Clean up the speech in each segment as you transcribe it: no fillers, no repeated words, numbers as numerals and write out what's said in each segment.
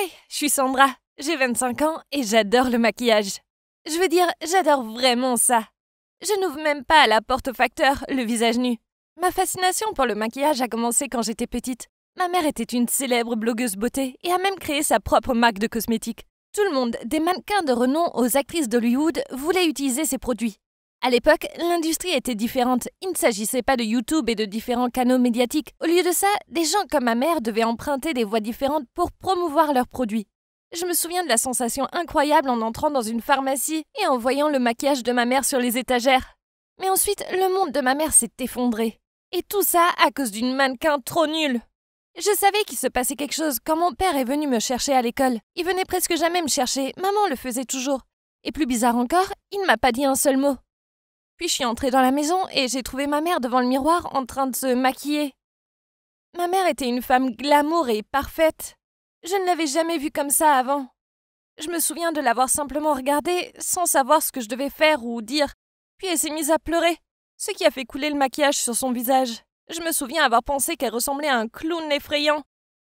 Hey, je suis Sandra, j'ai 25 ans et j'adore le maquillage. Je veux dire, j'adore vraiment ça. Je n'ouvre même pas à la porte au facteur, le visage nu. Ma fascination pour le maquillage a commencé quand j'étais petite. Ma mère était une célèbre blogueuse beauté et a même créé sa propre marque de cosmétiques. Tout le monde, des mannequins de renom aux actrices d'Hollywood, voulaient utiliser ses produits. À l'époque, l'industrie était différente. Il ne s'agissait pas de YouTube et de différents canaux médiatiques. Au lieu de ça, des gens comme ma mère devaient emprunter des voies différentes pour promouvoir leurs produits. Je me souviens de la sensation incroyable en entrant dans une pharmacie et en voyant le maquillage de ma mère sur les étagères. Mais ensuite, le monde de ma mère s'est effondré. Et tout ça à cause d'une mannequin trop nulle. Je savais qu'il se passait quelque chose quand mon père est venu me chercher à l'école. Il venait presque jamais me chercher, maman le faisait toujours. Et plus bizarre encore, il ne m'a pas dit un seul mot. Puis je suis entrée dans la maison et j'ai trouvé ma mère devant le miroir en train de se maquiller. Ma mère était une femme glamour et parfaite. Je ne l'avais jamais vue comme ça avant. Je me souviens de l'avoir simplement regardée sans savoir ce que je devais faire ou dire. Puis elle s'est mise à pleurer, ce qui a fait couler le maquillage sur son visage. Je me souviens avoir pensé qu'elle ressemblait à un clown effrayant.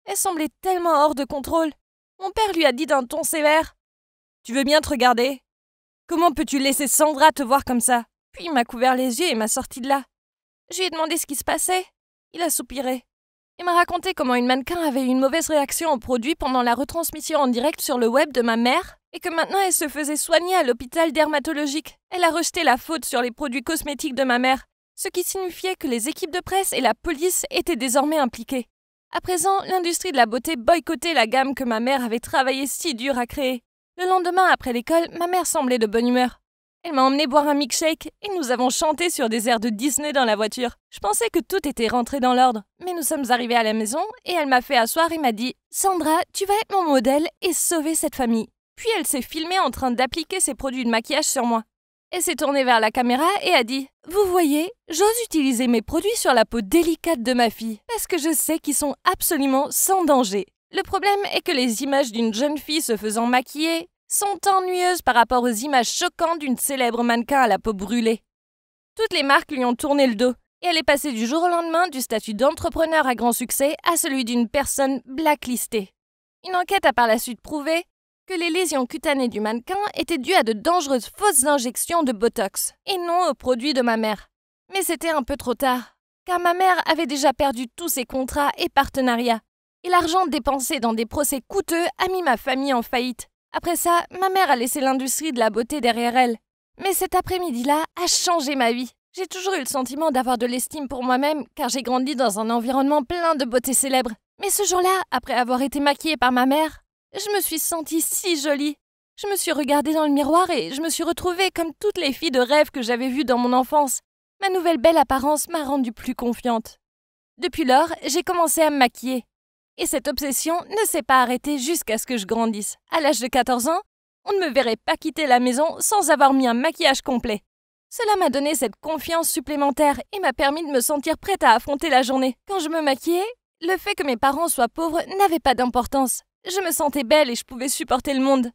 Elle semblait tellement hors de contrôle. Mon père lui a dit d'un ton sévère : « Tu veux bien te regarder ? Comment peux-tu laisser Sandra te voir comme ça ? » Puis il m'a couvert les yeux et m'a sorti de là. Je lui ai demandé ce qui se passait. Il a soupiré. Il m'a raconté comment une mannequin avait eu une mauvaise réaction au produit pendant la retransmission en direct sur le web de ma mère et que maintenant elle se faisait soigner à l'hôpital dermatologique. Elle a rejeté la faute sur les produits cosmétiques de ma mère, ce qui signifiait que les équipes de presse et la police étaient désormais impliquées. À présent, l'industrie de la beauté boycottait la gamme que ma mère avait travaillé si dur à créer. Le lendemain, après l'école, ma mère semblait de bonne humeur. Elle m'a emmené boire un milkshake et nous avons chanté sur des airs de Disney dans la voiture. Je pensais que tout était rentré dans l'ordre, mais nous sommes arrivés à la maison et elle m'a fait asseoir et m'a dit « Sandra, tu vas être mon modèle et sauver cette famille. » Puis elle s'est filmée en train d'appliquer ses produits de maquillage sur moi. Elle s'est tournée vers la caméra et a dit « Vous voyez, j'ose utiliser mes produits sur la peau délicate de ma fille parce que je sais qu'ils sont absolument sans danger. » Le problème est que les images d'une jeune fille se faisant maquiller sont ennuyeuses par rapport aux images choquantes d'une célèbre mannequin à la peau brûlée. Toutes les marques lui ont tourné le dos, et elle est passée du jour au lendemain du statut d'entrepreneur à grand succès à celui d'une personne blacklistée. Une enquête a par la suite prouvé que les lésions cutanées du mannequin étaient dues à de dangereuses fausses injections de Botox, et non aux produits de ma mère. Mais c'était un peu trop tard, car ma mère avait déjà perdu tous ses contrats et partenariats, et l'argent dépensé dans des procès coûteux a mis ma famille en faillite. Après ça, ma mère a laissé l'industrie de la beauté derrière elle. Mais cet après-midi-là a changé ma vie. J'ai toujours eu le sentiment d'avoir de l'estime pour moi-même, car j'ai grandi dans un environnement plein de beauté célèbre. Mais ce jour-là, après avoir été maquillée par ma mère, je me suis sentie si jolie. Je me suis regardée dans le miroir et je me suis retrouvée comme toutes les filles de rêve que j'avais vues dans mon enfance. Ma nouvelle belle apparence m'a rendue plus confiante. Depuis lors, j'ai commencé à me maquiller. Et cette obsession ne s'est pas arrêtée jusqu'à ce que je grandisse. À l'âge de 14 ans, on ne me verrait pas quitter la maison sans avoir mis un maquillage complet. Cela m'a donné cette confiance supplémentaire et m'a permis de me sentir prête à affronter la journée. Quand je me maquillais, le fait que mes parents soient pauvres n'avait pas d'importance. Je me sentais belle et je pouvais supporter le monde.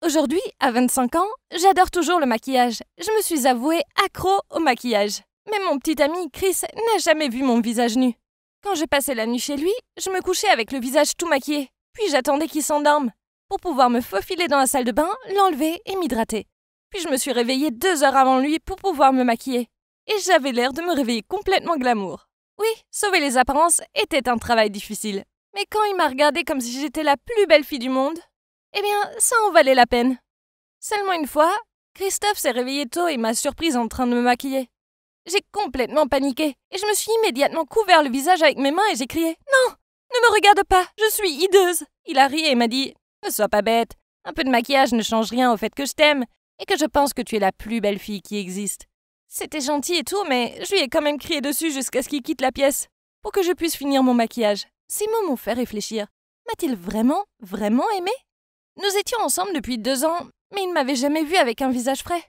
Aujourd'hui, à 25 ans, j'adore toujours le maquillage. Je me suis avouée accro au maquillage. Même mon petit ami Chris n'a jamais vu mon visage nu. Quand je passais la nuit chez lui, je me couchais avec le visage tout maquillé, puis j'attendais qu'il s'endorme, pour pouvoir me faufiler dans la salle de bain, l'enlever et m'hydrater. Puis je me suis réveillée 2 heures avant lui pour pouvoir me maquiller. Et j'avais l'air de me réveiller complètement glamour. Oui, sauver les apparences était un travail difficile. Mais quand il m'a regardée comme si j'étais la plus belle fille du monde, eh bien, ça en valait la peine. Seulement une fois, Christophe s'est réveillé tôt et m'a surprise en train de me maquiller. J'ai complètement paniqué et je me suis immédiatement couvert le visage avec mes mains et j'ai crié « Non, ne me regarde pas, je suis hideuse !» Il a ri et m'a dit « Ne sois pas bête, un peu de maquillage ne change rien au fait que je t'aime et que je pense que tu es la plus belle fille qui existe. » C'était gentil et tout, mais je lui ai quand même crié dessus jusqu'à ce qu'il quitte la pièce pour que je puisse finir mon maquillage. Ces mots m'ont fait réfléchir. M'a-t-il vraiment aimé ? Nous étions ensemble depuis 2 ans, mais il ne m'avait jamais vue avec un visage frais.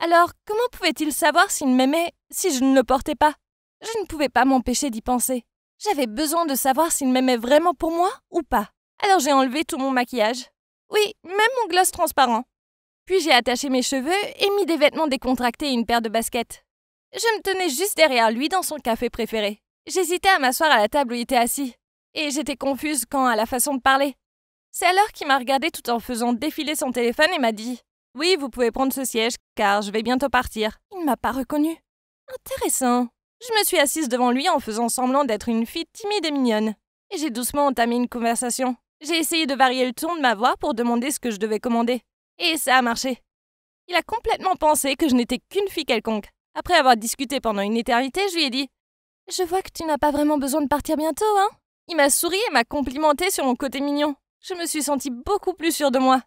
Alors, comment pouvait-il savoir s'il m'aimait si je ne le portais pas ? Je ne pouvais pas m'empêcher d'y penser. J'avais besoin de savoir s'il m'aimait vraiment pour moi ou pas. Alors j'ai enlevé tout mon maquillage. Oui, même mon gloss transparent. Puis j'ai attaché mes cheveux et mis des vêtements décontractés et une paire de baskets. Je me tenais juste derrière lui dans son café préféré. J'hésitais à m'asseoir à la table où il était assis. Et j'étais confuse quant à la façon de parler. C'est alors qu'il m'a regardé tout en faisant défiler son téléphone et m'a dit « Oui, vous pouvez prendre ce siège, car je vais bientôt partir. » Il ne m'a pas reconnue. Intéressant. Je me suis assise devant lui en faisant semblant d'être une fille timide et mignonne. Et j'ai doucement entamé une conversation. J'ai essayé de varier le ton de ma voix pour demander ce que je devais commander. Et ça a marché. Il a complètement pensé que je n'étais qu'une fille quelconque. Après avoir discuté pendant une éternité, je lui ai dit « Je vois que tu n'as pas vraiment besoin de partir bientôt, hein ?» Il m'a souri et m'a complimenté sur mon côté mignon. Je me suis sentie beaucoup plus sûre de moi.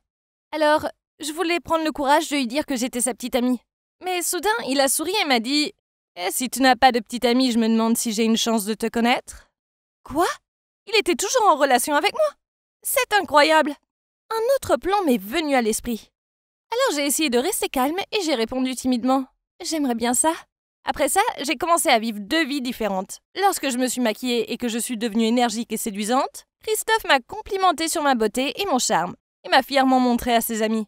Alors, je voulais prendre le courage de lui dire que j'étais sa petite amie. Mais soudain, il a souri et m'a dit « Si tu n'as pas de petite amie, je me demande si j'ai une chance de te connaître. » Quoi? Il était toujours en relation avec moi? C'est incroyable! Un autre plan m'est venu à l'esprit. Alors j'ai essayé de rester calme et j'ai répondu timidement « J'aimerais bien ça. » Après ça, j'ai commencé à vivre 2 vies différentes. Lorsque je me suis maquillée et que je suis devenue énergique et séduisante, Christophe m'a complimenté sur ma beauté et mon charme, et m'a fièrement montré à ses amis.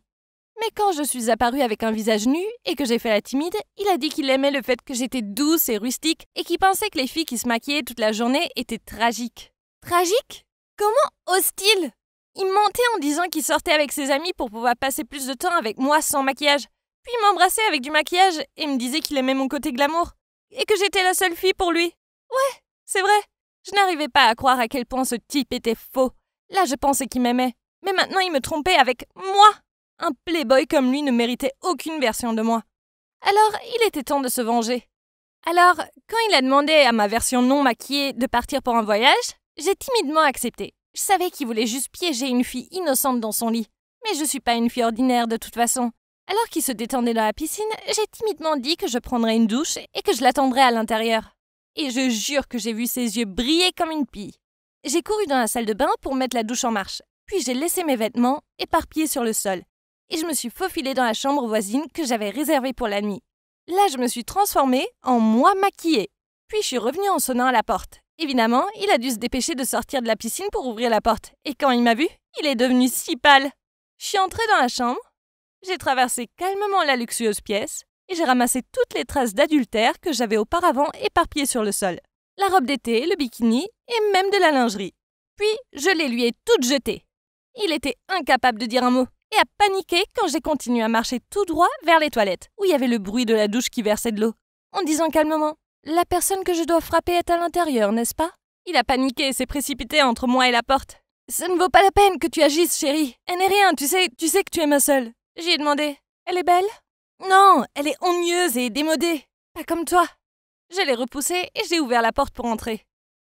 Mais quand je suis apparue avec un visage nu et que j'ai fait la timide, il a dit qu'il aimait le fait que j'étais douce et rustique et qu'il pensait que les filles qui se maquillaient toute la journée étaient tragiques. Tragiques? Comment ose-t-il? Il mentait en disant qu'il sortait avec ses amis pour pouvoir passer plus de temps avec moi sans maquillage. Puis il m'embrassait avec du maquillage et me disait qu'il aimait mon côté glamour et que j'étais la seule fille pour lui. Ouais, c'est vrai. Je n'arrivais pas à croire à quel point ce type était faux. Là, je pensais qu'il m'aimait. Mais maintenant, il me trompait avec moi. Un playboy comme lui ne méritait aucune version de moi. Alors, il était temps de se venger. Alors, quand il a demandé à ma version non maquillée de partir pour un voyage, j'ai timidement accepté. Je savais qu'il voulait juste piéger une fille innocente dans son lit. Mais je suis pas une fille ordinaire de toute façon. Alors qu'il se détendait dans la piscine, j'ai timidement dit que je prendrais une douche et que je l'attendrais à l'intérieur. Et je jure que j'ai vu ses yeux briller comme une pie. J'ai couru dans la salle de bain pour mettre la douche en marche. Puis j'ai laissé mes vêtements éparpillés sur le sol. Et je me suis faufilée dans la chambre voisine que j'avais réservée pour la nuit. Là, je me suis transformée en moi maquillée. Puis je suis revenue en sonnant à la porte. Évidemment, il a dû se dépêcher de sortir de la piscine pour ouvrir la porte. Et quand il m'a vue, il est devenu si pâle. Je suis entrée dans la chambre. J'ai traversé calmement la luxueuse pièce et j'ai ramassé toutes les traces d'adultère que j'avais auparavant éparpillées sur le sol. La robe d'été, le bikini et même de la lingerie. Puis, je les lui ai toutes jetées. Il était incapable de dire un mot et a paniqué quand j'ai continué à marcher tout droit vers les toilettes, où il y avait le bruit de la douche qui versait de l'eau, en disant calmement « La personne que je dois frapper est à l'intérieur, n'est-ce pas ?» Il a paniqué et s'est précipité entre moi et la porte. « Ça ne vaut pas la peine que tu agisses, chérie. Elle n'est rien, tu sais que tu es ma seule. » J'ai demandé « Elle est belle ?»« Non, elle est ennuyeuse et démodée. Pas comme toi. » Je l'ai repoussé et j'ai ouvert la porte pour entrer.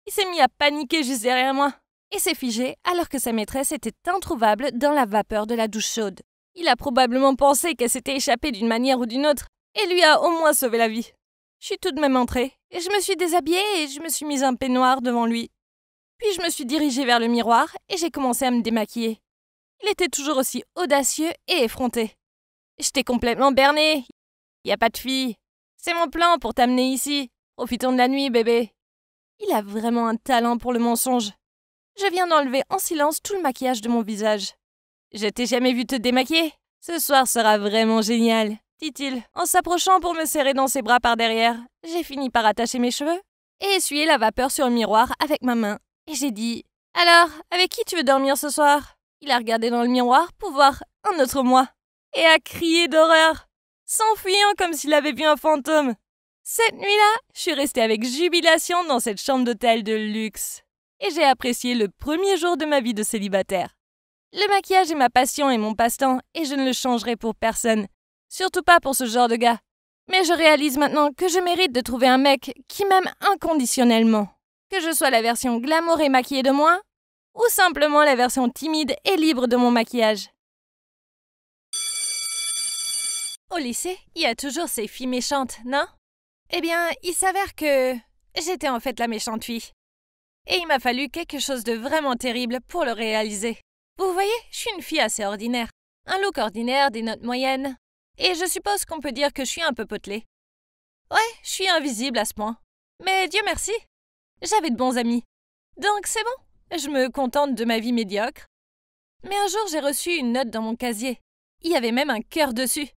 Il s'est mis à paniquer juste derrière moi et s'est figé alors que sa maîtresse était introuvable dans la vapeur de la douche chaude. Il a probablement pensé qu'elle s'était échappée d'une manière ou d'une autre et lui a au moins sauvé la vie. Je suis tout de même entrée et je me suis déshabillée et je me suis mise un peignoir devant lui. Puis je me suis dirigée vers le miroir et j'ai commencé à me démaquiller. Il était toujours aussi audacieux et effronté. « Je t'ai complètement berné. Y a pas de fille. C'est mon plan pour t'amener ici. Profitons de la nuit, bébé. » Il a vraiment un talent pour le mensonge. Je viens d'enlever en silence tout le maquillage de mon visage. « Je t'ai jamais vu te démaquiller. Ce soir sera vraiment génial, » dit-il, en s'approchant pour me serrer dans ses bras par derrière. J'ai fini par attacher mes cheveux et essuyer la vapeur sur le miroir avec ma main. Et j'ai dit « Alors, avec qui tu veux dormir ce soir ?» Il a regardé dans le miroir pour voir un autre moi et a crié d'horreur, s'enfuyant comme s'il avait vu un fantôme. Cette nuit-là, je suis restée avec jubilation dans cette chambre d'hôtel de luxe. Et j'ai apprécié le premier jour de ma vie de célibataire. Le maquillage est ma passion et mon passe-temps, et je ne le changerai pour personne. Surtout pas pour ce genre de gars. Mais je réalise maintenant que je mérite de trouver un mec qui m'aime inconditionnellement. Que je sois la version glamour et maquillée de moi, ou simplement la version timide et libre de mon maquillage. Au lycée, il y a toujours ces filles méchantes, non? Eh bien, il s'avère que j'étais en fait la méchante fille. Et il m'a fallu quelque chose de vraiment terrible pour le réaliser. Vous voyez, je suis une fille assez ordinaire. Un look ordinaire, des notes moyennes. Et je suppose qu'on peut dire que je suis un peu potelée. Ouais, je suis invisible à ce point. Mais Dieu merci, j'avais de bons amis. Donc c'est bon, je me contente de ma vie médiocre. Mais un jour, j'ai reçu une note dans mon casier. Il y avait même un cœur dessus.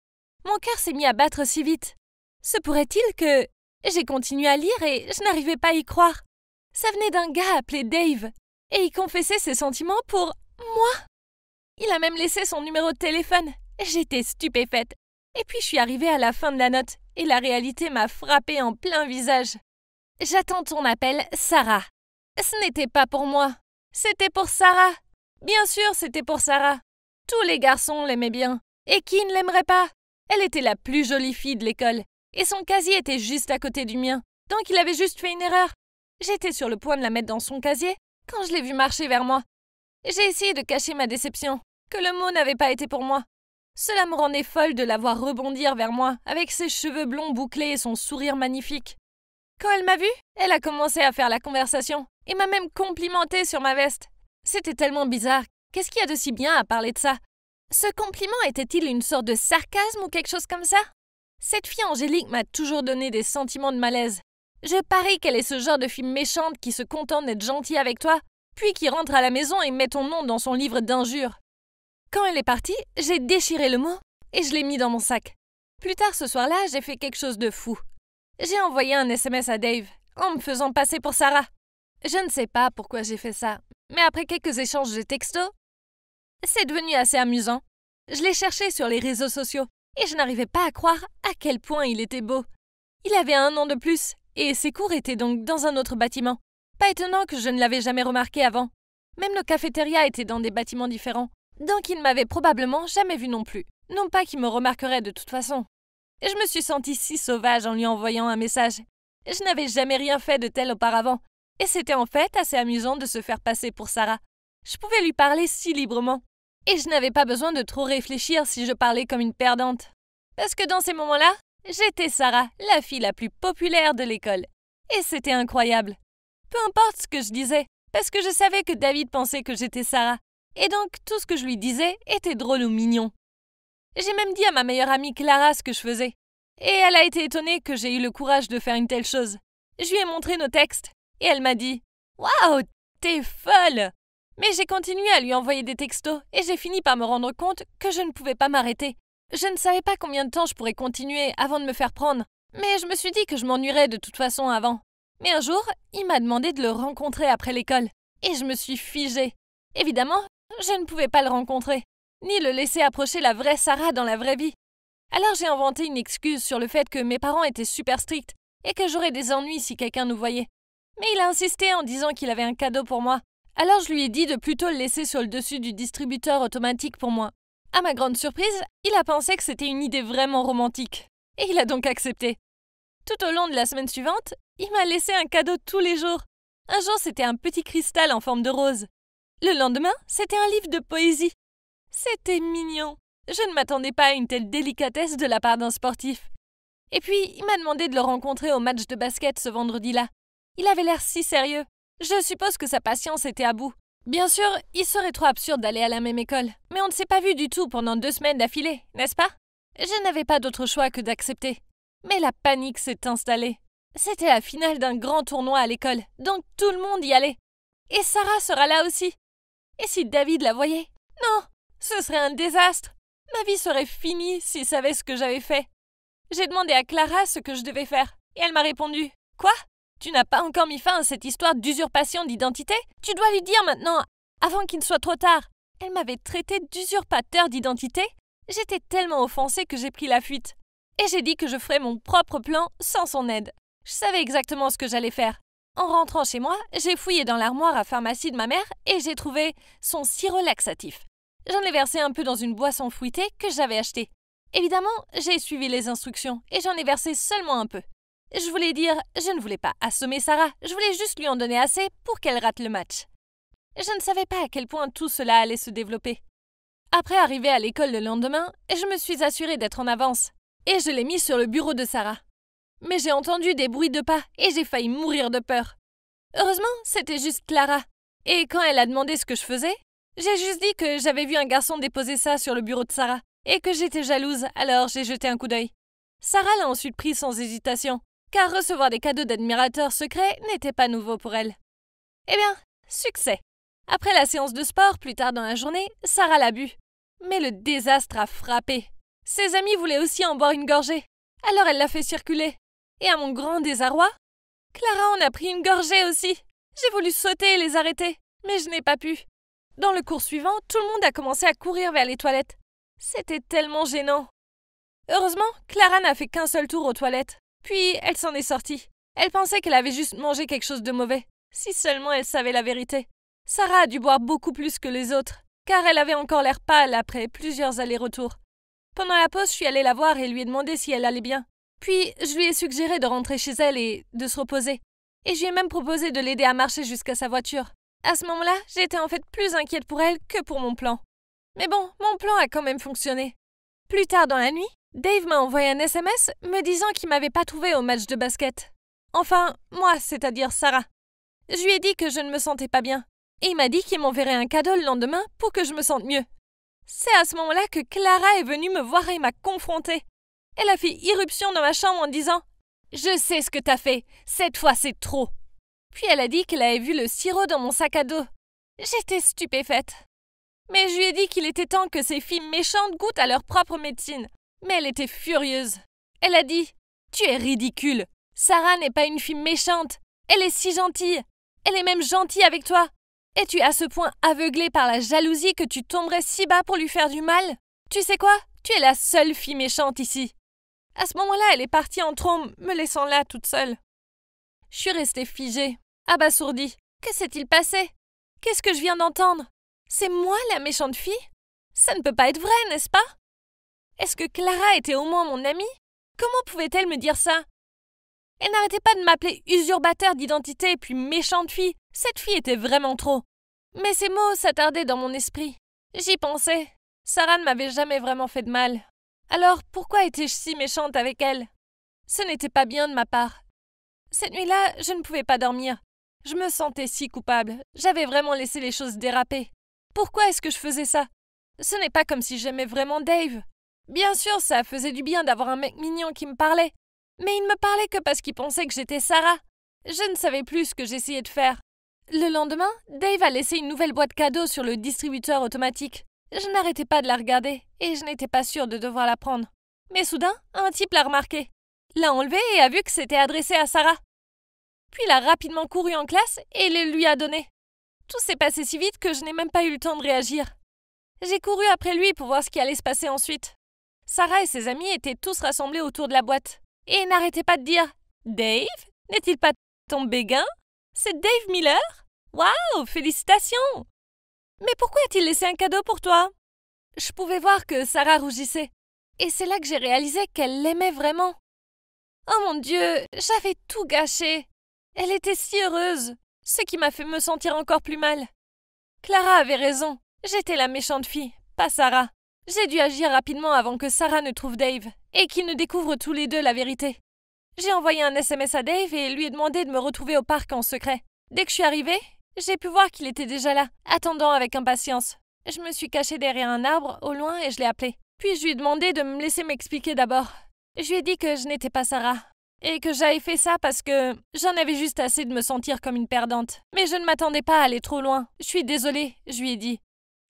Mon cœur s'est mis à battre si vite. Se pourrait-il que... J'ai continué à lire et je n'arrivais pas à y croire. Ça venait d'un gars appelé Dave. Et il confessait ses sentiments pour moi. Il a même laissé son numéro de téléphone. J'étais stupéfaite. Et puis je suis arrivée à la fin de la note et la réalité m'a frappée en plein visage. J'attends ton appel, Sarah. Ce n'était pas pour moi. C'était pour Sarah. Bien sûr, c'était pour Sarah. Tous les garçons l'aimaient bien. Et qui ne l'aimerait pas? Elle était la plus jolie fille de l'école. Et son casier était juste à côté du mien. Donc il avait juste fait une erreur. J'étais sur le point de la mettre dans son casier quand je l'ai vu marcher vers moi. J'ai essayé de cacher ma déception, que le mot n'avait pas été pour moi. Cela me rendait folle de la voir rebondir vers moi, avec ses cheveux blonds bouclés et son sourire magnifique. Quand elle m'a vue, elle a commencé à faire la conversation et m'a même complimenté sur ma veste. C'était tellement bizarre. Qu'est-ce qu'il y a de si bien à parler de ça? Ce compliment était-il une sorte de sarcasme ou quelque chose comme ça? Cette fille angélique m'a toujours donné des sentiments de malaise. Je parie qu'elle est ce genre de fille méchante qui se contente d'être gentille avec toi, puis qui rentre à la maison et met ton nom dans son livre d'injures. Quand elle est partie, j'ai déchiré le mot et je l'ai mis dans mon sac. Plus tard ce soir-là, j'ai fait quelque chose de fou. J'ai envoyé un SMS à Dave, en me faisant passer pour Sarah. Je ne sais pas pourquoi j'ai fait ça, mais après quelques échanges de textos, c'est devenu assez amusant. Je l'ai cherché sur les réseaux sociaux et je n'arrivais pas à croire à quel point il était beau. Il avait 1 an de plus et ses cours étaient donc dans un autre bâtiment. Pas étonnant que je ne l'avais jamais remarqué avant. Même nos cafétérias étaient dans des bâtiments différents, donc il ne m'avait probablement jamais vu non plus. Non pas qu'il me remarquerait de toute façon. Je me suis sentie si sauvage en lui envoyant un message. Je n'avais jamais rien fait de tel auparavant, et c'était en fait assez amusant de se faire passer pour Sarah. Je pouvais lui parler si librement, et je n'avais pas besoin de trop réfléchir si je parlais comme une perdante. Parce que dans ces moments-là, j'étais Sarah, la fille la plus populaire de l'école. Et c'était incroyable. Peu importe ce que je disais, parce que je savais que David pensait que j'étais Sarah, et donc tout ce que je lui disais était drôle ou mignon. J'ai même dit à ma meilleure amie Clara ce que je faisais, et elle a été étonnée que j'ai eu le courage de faire une telle chose. Je lui ai montré nos textes, et elle m'a dit « Waouh, t'es folle !» Mais j'ai continué à lui envoyer des textos, et j'ai fini par me rendre compte que je ne pouvais pas m'arrêter. Je ne savais pas combien de temps je pourrais continuer avant de me faire prendre, mais je me suis dit que je m'ennuierais de toute façon avant. Mais un jour, il m'a demandé de le rencontrer après l'école, et je me suis figée. Évidemment, je ne pouvais pas le rencontrer, ni le laisser approcher la vraie Sarah dans la vraie vie. Alors j'ai inventé une excuse sur le fait que mes parents étaient super stricts et que j'aurais des ennuis si quelqu'un nous voyait. Mais il a insisté en disant qu'il avait un cadeau pour moi. Alors je lui ai dit de plutôt le laisser sur le dessus du distributeur automatique pour moi. À ma grande surprise, il a pensé que c'était une idée vraiment romantique. Et il a donc accepté. Tout au long de la semaine suivante, il m'a laissé un cadeau tous les jours. Un jour, c'était un petit cristal en forme de rose. Le lendemain, c'était un livre de poésie. C'était mignon. Je ne m'attendais pas à une telle délicatesse de la part d'un sportif. Et puis, il m'a demandé de le rencontrer au match de basket ce vendredi-là. Il avait l'air si sérieux. Je suppose que sa patience était à bout. Bien sûr, il serait trop absurde d'aller à la même école, mais on ne s'est pas vu du tout pendant 2 semaines d'affilée, n'est-ce pas? Je n'avais pas d'autre choix que d'accepter. Mais la panique s'est installée. C'était la finale d'un grand tournoi à l'école, donc tout le monde y allait. Et Sarah sera là aussi. Et si David la voyait? Non, ce serait un désastre. Ma vie serait finie s'il savait ce que j'avais fait. J'ai demandé à Clara ce que je devais faire, et elle m'a répondu « Quoi? Tu n'as pas encore mis fin à cette histoire d'usurpation d'identité? Tu dois lui dire maintenant, avant qu'il ne soit trop tard. » Elle m'avait traité d'usurpateur d'identité. J'étais tellement offensée que j'ai pris la fuite. Et j'ai dit que je ferais mon propre plan sans son aide. Je savais exactement ce que j'allais faire. En rentrant chez moi, j'ai fouillé dans l'armoire à pharmacie de ma mère et j'ai trouvé son sirop laxatif. J'en ai versé un peu dans une boisson fruitée que j'avais achetée. Évidemment, j'ai suivi les instructions et j'en ai versé seulement un peu. Je voulais dire, je ne voulais pas assommer Sarah, je voulais juste lui en donner assez pour qu'elle rate le match. Je ne savais pas à quel point tout cela allait se développer. Après arriver à l'école le lendemain, je me suis assurée d'être en avance et je l'ai mis sur le bureau de Sarah. Mais j'ai entendu des bruits de pas et j'ai failli mourir de peur. Heureusement, c'était juste Clara. Et quand elle a demandé ce que je faisais, j'ai juste dit que j'avais vu un garçon déposer ça sur le bureau de Sarah et que j'étais jalouse, alors j'ai jeté un coup d'œil. Sarah l'a ensuite pris sans hésitation, car recevoir des cadeaux d'admirateurs secrets n'était pas nouveau pour elle. Eh bien, succès. Après la séance de sport, plus tard dans la journée, Sarah l'a bu. Mais le désastre a frappé. Ses amis voulaient aussi en boire une gorgée, alors elle l'a fait circuler. Et à mon grand désarroi, Clara en a pris une gorgée aussi. J'ai voulu sauter et les arrêter, mais je n'ai pas pu. dans le cours suivant, tout le monde a commencé à courir vers les toilettes. C'était tellement gênant. Heureusement, Clara n'a fait qu'un seul tour aux toilettes. Puis, elle s'en est sortie. Elle pensait qu'elle avait juste mangé quelque chose de mauvais. Si seulement elle savait la vérité. Sarah a dû boire beaucoup plus que les autres, car elle avait encore l'air pâle après plusieurs allers-retours. Pendant la pause, je suis allée la voir et lui ai demandé si elle allait bien. Puis, je lui ai suggéré de rentrer chez elle et de se reposer. Et je lui ai même proposé de l'aider à marcher jusqu'à sa voiture. À ce moment-là, j'étais en fait plus inquiète pour elle que pour mon plan. Mais bon, mon plan a quand même fonctionné. Plus tard dans la nuit, Dave m'a envoyé un SMS me disant qu'il m'avait pas trouvé au match de basket. Enfin, moi, c'est-à-dire Sarah. Je lui ai dit que je ne me sentais pas bien. Et il m'a dit qu'il m'enverrait un cadeau le lendemain pour que je me sente mieux. C'est à ce moment-là que Clara est venue me voir et m'a confrontée. Elle a fait irruption dans ma chambre en disant « Je sais ce que t'as fait, cette fois c'est trop !» Puis elle a dit qu'elle avait vu le sirop dans mon sac à dos. J'étais stupéfaite. Mais je lui ai dit qu'il était temps que ces filles méchantes goûtent à leur propre médecine. Mais elle était furieuse. Elle a dit « Tu es ridicule. Sarah n'est pas une fille méchante. Elle est si gentille. Elle est même gentille avec toi. Et tu es à ce point aveuglée par la jalousie que tu tomberais si bas pour lui faire du mal? Tu sais quoi? Tu es la seule fille méchante ici. » À ce moment-là, elle est partie en trombe, me laissant là toute seule. Je suis restée figée, abasourdie. Que s'est-il passé? Qu'est-ce que je viens d'entendre? C'est moi la méchante fille? Ça ne peut pas être vrai, n'est-ce pas? Est-ce que Clara était au moins mon amie? Comment pouvait-elle me dire ça? Elle n'arrêtait pas de m'appeler usurpateur d'identité et puis méchante fille. Cette fille était vraiment trop. Mais ces mots s'attardaient dans mon esprit. J'y pensais. Sarah ne m'avait jamais vraiment fait de mal. Alors pourquoi étais-je si méchante avec elle? Ce n'était pas bien de ma part. Cette nuit-là, je ne pouvais pas dormir. Je me sentais si coupable. J'avais vraiment laissé les choses déraper. Pourquoi est-ce que je faisais ça? Ce n'est pas comme si j'aimais vraiment Dave. Bien sûr, ça faisait du bien d'avoir un mec mignon qui me parlait. Mais il ne me parlait que parce qu'il pensait que j'étais Sarah. Je ne savais plus ce que j'essayais de faire. Le lendemain, Dave a laissé une nouvelle boîte cadeau sur le distributeur automatique. Je n'arrêtais pas de la regarder et je n'étais pas sûre de devoir la prendre. Mais soudain, un type l'a remarqué, l'a enlevée et a vu que c'était adressé à Sarah. Puis il a rapidement couru en classe et le lui a donné. Tout s'est passé si vite que je n'ai même pas eu le temps de réagir. J'ai couru après lui pour voir ce qui allait se passer ensuite. Sarah et ses amis étaient tous rassemblés autour de la boîte et n'arrêtaient pas de dire « Dave, n'est-il pas ton béguin? C'est Dave Miller? Waouh, félicitations! Mais pourquoi a-t-il laissé un cadeau pour toi? » Je pouvais voir que Sarah rougissait. Et c'est là que j'ai réalisé qu'elle l'aimait vraiment. Oh mon Dieu, j'avais tout gâché. Elle était si heureuse, ce qui m'a fait me sentir encore plus mal. Clara avait raison. J'étais la méchante fille, pas Sarah. J'ai dû agir rapidement avant que Sarah ne trouve Dave et qu'ils ne découvrent tous les deux la vérité. J'ai envoyé un SMS à Dave et lui ai demandé de me retrouver au parc en secret. Dès que je suis arrivée, j'ai pu voir qu'il était déjà là, attendant avec impatience. Je me suis cachée derrière un arbre au loin et je l'ai appelé. Puis je lui ai demandé de me laisser m'expliquer d'abord. Je lui ai dit que je n'étais pas Sarah et que j'avais fait ça parce que j'en avais juste assez de me sentir comme une perdante. Mais je ne m'attendais pas à aller trop loin. Je suis désolée, je lui ai dit.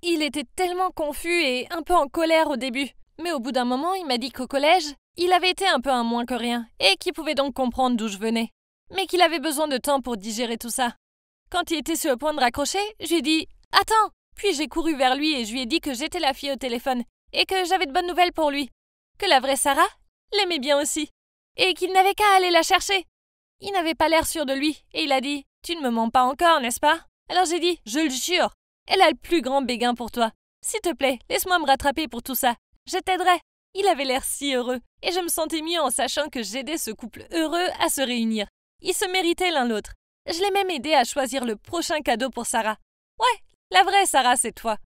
Il était tellement confus et un peu en colère au début. Mais au bout d'un moment, il m'a dit qu'au collège, il avait été un peu un moins que rien et qu'il pouvait donc comprendre d'où je venais. Mais qu'il avait besoin de temps pour digérer tout ça. Quand il était sur le point de raccrocher, je lui ai dit « Attends !» Puis j'ai couru vers lui et je lui ai dit que j'étais la fille au téléphone et que j'avais de bonnes nouvelles pour lui. Que la vraie Sarah l'aimait bien aussi. Et qu'il n'avait qu'à aller la chercher. Il n'avait pas l'air sûr de lui et il a dit « Tu ne me mens pas encore, n'est-ce pas ?» Alors j'ai dit « Je le jure, elle a le plus grand béguin pour toi. S'il te plaît, laisse-moi me rattraper pour tout ça. Je t'aiderai. » Il avait l'air si heureux et je me sentais mieux en sachant que j'aidais ce couple heureux à se réunir. Ils se méritaient l'un l'autre. Je l'ai même aidé à choisir le prochain cadeau pour Sarah. Ouais, la vraie Sarah cette fois.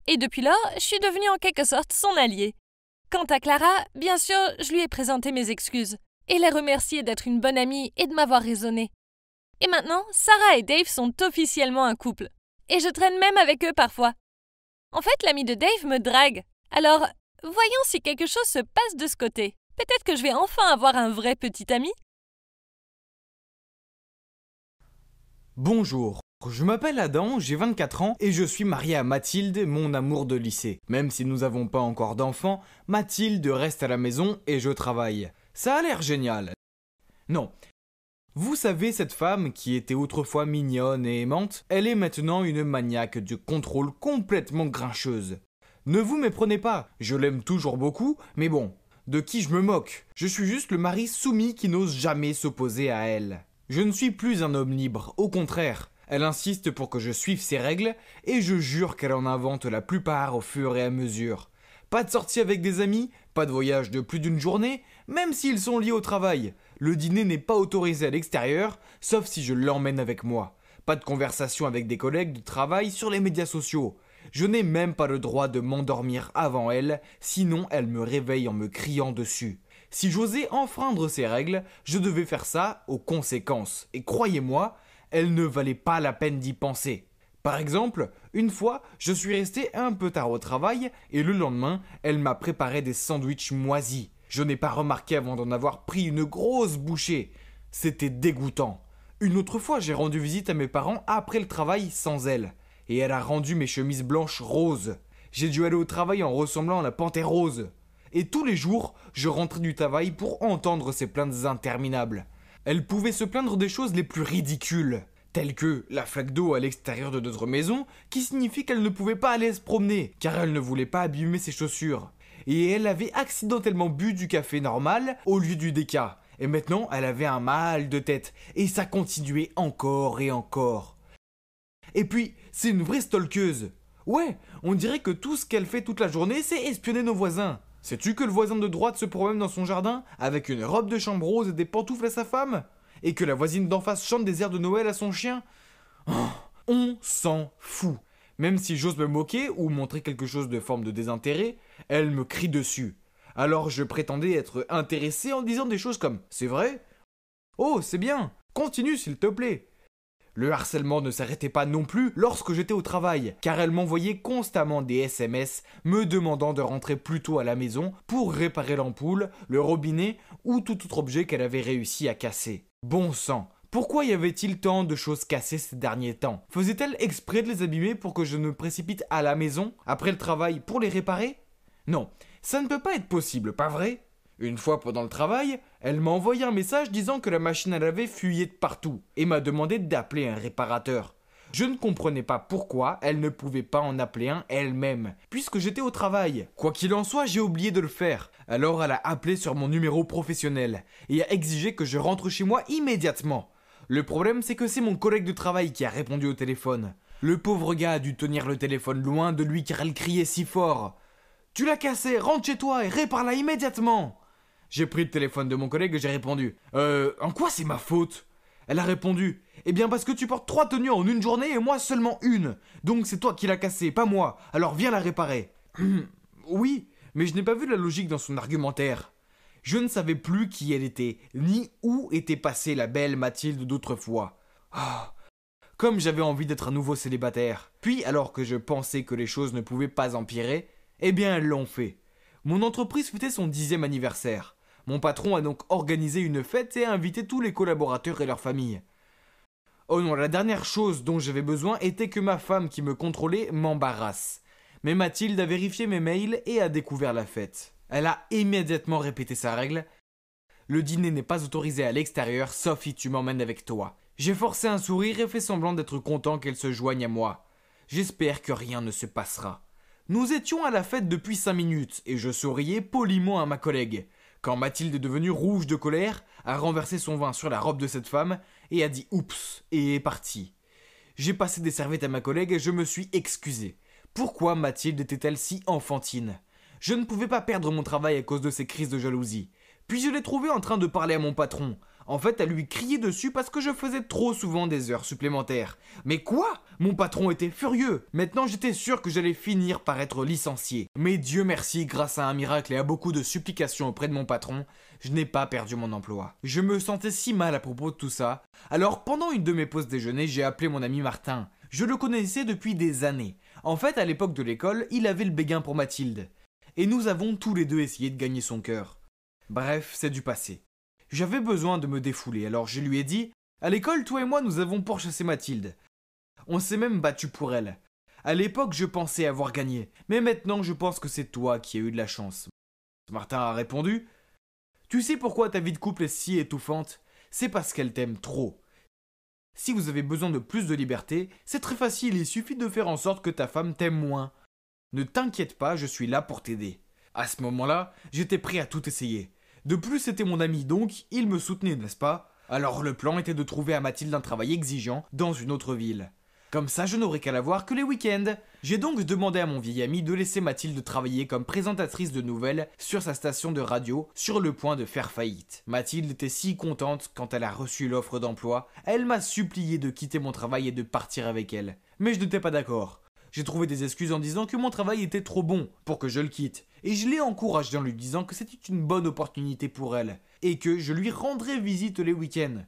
Et depuis lors, je suis devenue en quelque sorte son allié. Quant à Clara, bien sûr, je lui ai présenté mes excuses et l'ai remerciée d'être une bonne amie et de m'avoir raisonné. Et maintenant, Sarah et Dave sont officiellement un couple. Et je traîne même avec eux parfois. En fait, l'ami de Dave me drague. Alors, voyons si quelque chose se passe de ce côté. Peut-être que je vais enfin avoir un vrai petit ami. Bonjour, je m'appelle Adam, j'ai 24 ans et je suis marié à Mathilde, mon amour de lycée. Même si nous n'avons pas encore d'enfants, Mathilde reste à la maison et je travaille. Ça a l'air génial. Non, Vous savez, cette femme, qui était autrefois mignonne et aimante, elle est maintenant une maniaque de contrôle complètement grincheuse. Ne vous méprenez pas, je l'aime toujours beaucoup, mais bon, de qui je me moque? Je suis juste le mari soumis qui n'ose jamais s'opposer à elle. Je ne suis plus un homme libre, au contraire. Elle insiste pour que je suive ses règles, et je jure qu'elle en invente la plupart au fur et à mesure. Pas de sortie avec des amis, pas de voyage de plus d'une journée, même s'ils sont liés au travail. Le dîner n'est pas autorisé à l'extérieur, sauf si je l'emmène avec moi. Pas de conversation avec des collègues de travail sur les médias sociaux. Je n'ai même pas le droit de m'endormir avant elle, sinon elle me réveille en me criant dessus. Si j'osais enfreindre ces règles, je devais faire ça aux conséquences. Et croyez-moi, elle ne valait pas la peine d'y penser. Par exemple, une fois, je suis resté un peu tard au travail et le lendemain, elle m'a préparé des sandwichs moisis. Je n'ai pas remarqué avant d'en avoir pris une grosse bouchée. C'était dégoûtant. Une autre fois, j'ai rendu visite à mes parents après le travail sans elle. Et elle a rendu mes chemises blanches roses. J'ai dû aller au travail en ressemblant à la panthère rose. Et tous les jours, je rentrais du travail pour entendre ces plaintes interminables. Elle pouvait se plaindre des choses les plus ridicules, telles que la flaque d'eau à l'extérieur de notre maison, qui signifie qu'elle ne pouvait pas aller se promener, car elle ne voulait pas abîmer ses chaussures. Et elle avait accidentellement bu du café normal au lieu du déca. Et maintenant, elle avait un mal de tête. Et ça continuait encore et encore. Et puis, c'est une vraie stalkeuse. Ouais, on dirait que tout ce qu'elle fait toute la journée, c'est espionner nos voisins. Sais-tu que le voisin de droite se promène dans son jardin avec une robe de chambre rose et des pantoufles à sa femme? Et que la voisine d'en face chante des airs de Noël à son chien? Oh, on s'en fout. Même si j'ose me moquer ou montrer quelque chose de forme de désintérêt, elle me crie dessus. Alors je prétendais être intéressé en disant des choses comme « C'est vrai ? Oh, c'est bien. Continue s'il te plaît. » Le harcèlement ne s'arrêtait pas non plus lorsque j'étais au travail, car elle m'envoyait constamment des SMS me demandant de rentrer plus tôt à la maison pour réparer l'ampoule, le robinet ou tout autre objet qu'elle avait réussi à casser. Bon sang, pourquoi y avait-il tant de choses cassées ces derniers temps? Faisait-elle exprès de les abîmer pour que je ne me précipite à la maison, après le travail, pour les réparer? Non, ça ne peut pas être possible, pas vrai? Une fois pendant le travail, elle m'a envoyé un message disant que la machine à laver fuyait de partout et m'a demandé d'appeler un réparateur. Je ne comprenais pas pourquoi elle ne pouvait pas en appeler un elle-même, puisque j'étais au travail. Quoi qu'il en soit, j'ai oublié de le faire. Alors elle a appelé sur mon numéro professionnel et a exigé que je rentre chez moi immédiatement. Le problème, c'est que c'est mon collègue de travail qui a répondu au téléphone. Le pauvre gars a dû tenir le téléphone loin de lui car elle criait si fort. « Tu l'as cassé, rentre chez toi et répare-la immédiatement !» J'ai pris le téléphone de mon collègue et j'ai répondu « en quoi c'est ma faute ?» Elle a répondu « Eh bien parce que tu portes 3 tenues en une journée et moi seulement une. Donc c'est toi qui l'as cassée, pas moi. Alors viens la réparer. » Oui, mais je n'ai pas vu la logique dans son argumentaire. Je ne savais plus qui elle était, ni où était passée la belle Mathilde d'autrefois. Ah, comme j'avais envie d'être à nouveau célibataire. Puis, alors que je pensais que les choses ne pouvaient pas empirer, eh bien elles l'ont fait. Mon entreprise fêtait son 10e anniversaire. Mon patron a donc organisé une fête et a invité tous les collaborateurs et leurs familles. Oh non, la dernière chose dont j'avais besoin était que ma femme qui me contrôlait m'embarrasse. Mais Mathilde a vérifié mes mails et a découvert la fête. Elle a immédiatement répété sa règle. Le dîner n'est pas autorisé à l'extérieur, sauf si tu m'emmènes avec toi. J'ai forcé un sourire et fait semblant d'être content qu'elle se joigne à moi. J'espère que rien ne se passera. Nous étions à la fête depuis 5 minutes et je souriais poliment à ma collègue. Quand Mathilde est devenue rouge de colère, a renversé son vin sur la robe de cette femme et a dit « oups » et est partie. J'ai passé des serviettes à ma collègue et je me suis excusé. Pourquoi Mathilde était-elle si enfantine? Je ne pouvais pas perdre mon travail à cause de ces crises de jalousie. Puis je l'ai trouvée en train de parler à mon patron. En fait, elle lui criait dessus parce que je faisais trop souvent des heures supplémentaires. Mais quoi? Mon patron était furieux. Maintenant, j'étais sûr que j'allais finir par être licencié. Mais Dieu merci, grâce à un miracle et à beaucoup de supplications auprès de mon patron, je n'ai pas perdu mon emploi. Je me sentais si mal à propos de tout ça. Alors, pendant une de mes pauses déjeuner, j'ai appelé mon ami Martin. Je le connaissais depuis des années. En fait, à l'époque de l'école, il avait le béguin pour Mathilde. Et nous avons tous les deux essayé de gagner son cœur. Bref, c'est du passé. J'avais besoin de me défouler, alors je lui ai dit « À l'école, toi et moi, nous avons pourchassé Mathilde. On s'est même battu pour elle. À l'époque, je pensais avoir gagné, mais maintenant, je pense que c'est toi qui as eu de la chance. » Martin a répondu « Tu sais pourquoi ta vie de couple est si étouffante? c'est parce qu'elle t'aime trop. Si vous avez besoin de plus de liberté, c'est très facile, il suffit de faire en sorte que ta femme t'aime moins. Ne t'inquiète pas, je suis là pour t'aider. À ce moment-là, j'étais prêt à tout essayer. De plus, c'était mon ami, donc il me soutenait, n'est-ce pas? Alors le plan était de trouver à Mathilde un travail exigeant dans une autre ville. Comme ça, je n'aurais qu'à la voir que les week-ends. J'ai donc demandé à mon vieil ami de laisser Mathilde travailler comme présentatrice de nouvelles sur sa station de radio, sur le point de faire faillite. Mathilde était si contente quand elle a reçu l'offre d'emploi, elle m'a supplié de quitter mon travail et de partir avec elle. Mais je n'étais pas d'accord. J'ai trouvé des excuses en disant que mon travail était trop bon pour que je le quitte. Et je l'ai encouragé en lui disant que c'était une bonne opportunité pour elle, et que je lui rendrais visite les week-ends.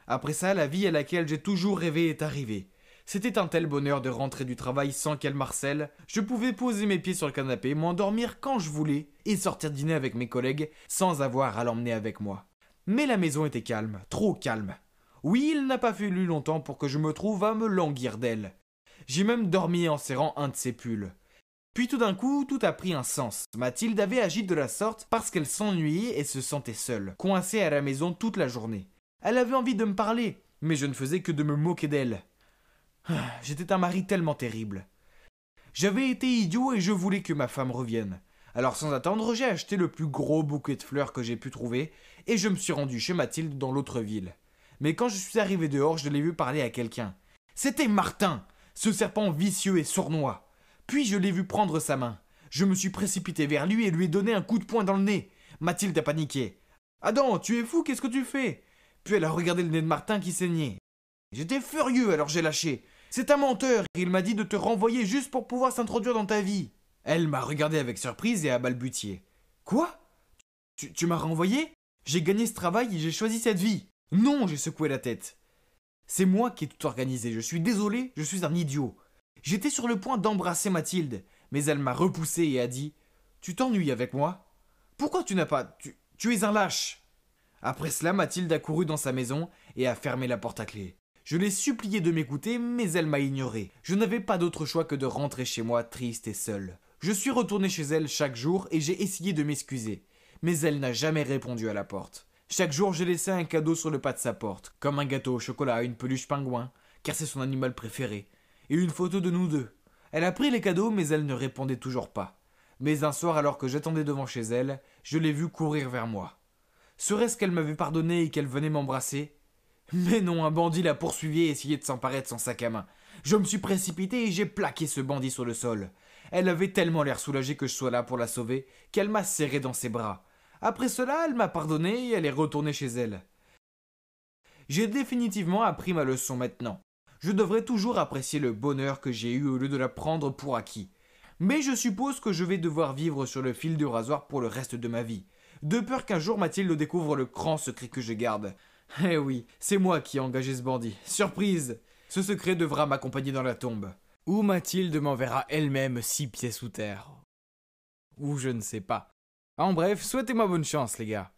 Après ça, la vie à laquelle j'ai toujours rêvé est arrivée. C'était un tel bonheur de rentrer du travail sans qu'elle m'harcèle. Je pouvais poser mes pieds sur le canapé, m'endormir quand je voulais et sortir dîner avec mes collègues sans avoir à l'emmener avec moi. Mais la maison était calme, trop calme. Oui, il n'a pas fallu longtemps pour que je me trouve à me languir d'elle. J'ai même dormi en serrant un de ses pulls. Puis tout d'un coup, tout a pris un sens. Mathilde avait agi de la sorte parce qu'elle s'ennuyait et se sentait seule, coincée à la maison toute la journée. Elle avait envie de me parler, mais je ne faisais que de me moquer d'elle. J'étais un mari tellement terrible. J'avais été idiot et je voulais que ma femme revienne. Alors sans attendre, j'ai acheté le plus gros bouquet de fleurs que j'ai pu trouver et je me suis rendu chez Mathilde dans l'autre ville. Mais quand je suis arrivé dehors, je l'ai vu parler à quelqu'un. C'était Martin, ce serpent vicieux et sournois. Puis je l'ai vu prendre sa main. Je me suis précipité vers lui et lui ai donné un coup de poing dans le nez. Mathilde a paniqué. « Adam, tu es fou, qu'est-ce que tu fais ?» Puis elle a regardé le nez de Martin qui saignait. J'étais furieux, alors j'ai lâché. C'est un menteur, il m'a dit de te renvoyer juste pour pouvoir s'introduire dans ta vie. Elle m'a regardé avec surprise et a balbutié. Quoi? Tu m'as renvoyé? J'ai gagné ce travail et j'ai choisi cette vie. Non, j'ai secoué la tête. C'est moi qui ai tout organisé, je suis désolé, je suis un idiot. J'étais sur le point d'embrasser Mathilde, mais elle m'a repoussé et a dit « Tu t'ennuies avec moi? Pourquoi tu n'as pas... Tu es un lâche !» Après cela, Mathilde a couru dans sa maison et a fermé la porte à clé. Je l'ai supplié de m'écouter, mais elle m'a ignoré. Je n'avais pas d'autre choix que de rentrer chez moi triste et seul. Je suis retourné chez elle chaque jour et j'ai essayé de m'excuser. Mais elle n'a jamais répondu à la porte. Chaque jour, j'ai laissé un cadeau sur le pas de sa porte, comme un gâteau au chocolat, une peluche pingouin, car c'est son animal préféré, et une photo de nous deux. Elle a pris les cadeaux, mais elle ne répondait toujours pas. Mais un soir, alors que j'attendais devant chez elle, je l'ai vue courir vers moi. Serait-ce qu'elle m'avait pardonné et qu'elle venait m'embrasser ? Mais non, un bandit l'a poursuivie et essayait de s'emparer de son sac à main. Je me suis précipité et j'ai plaqué ce bandit sur le sol. Elle avait tellement l'air soulagée que je sois là pour la sauver qu'elle m'a serré dans ses bras. Après cela, elle m'a pardonné et elle est retournée chez elle. J'ai définitivement appris ma leçon maintenant. Je devrais toujours apprécier le bonheur que j'ai eu au lieu de la prendre pour acquis. Mais je suppose que je vais devoir vivre sur le fil du rasoir pour le reste de ma vie, de peur qu'un jour Mathilde découvre le grand secret que je garde. Eh oui, c'est moi qui ai engagé ce bandit. Surprise! Ce secret devra m'accompagner dans la tombe. Ou Mathilde m'enverra elle-même 6 pieds sous terre. Ou je ne sais pas. En bref, souhaitez-moi bonne chance, les gars.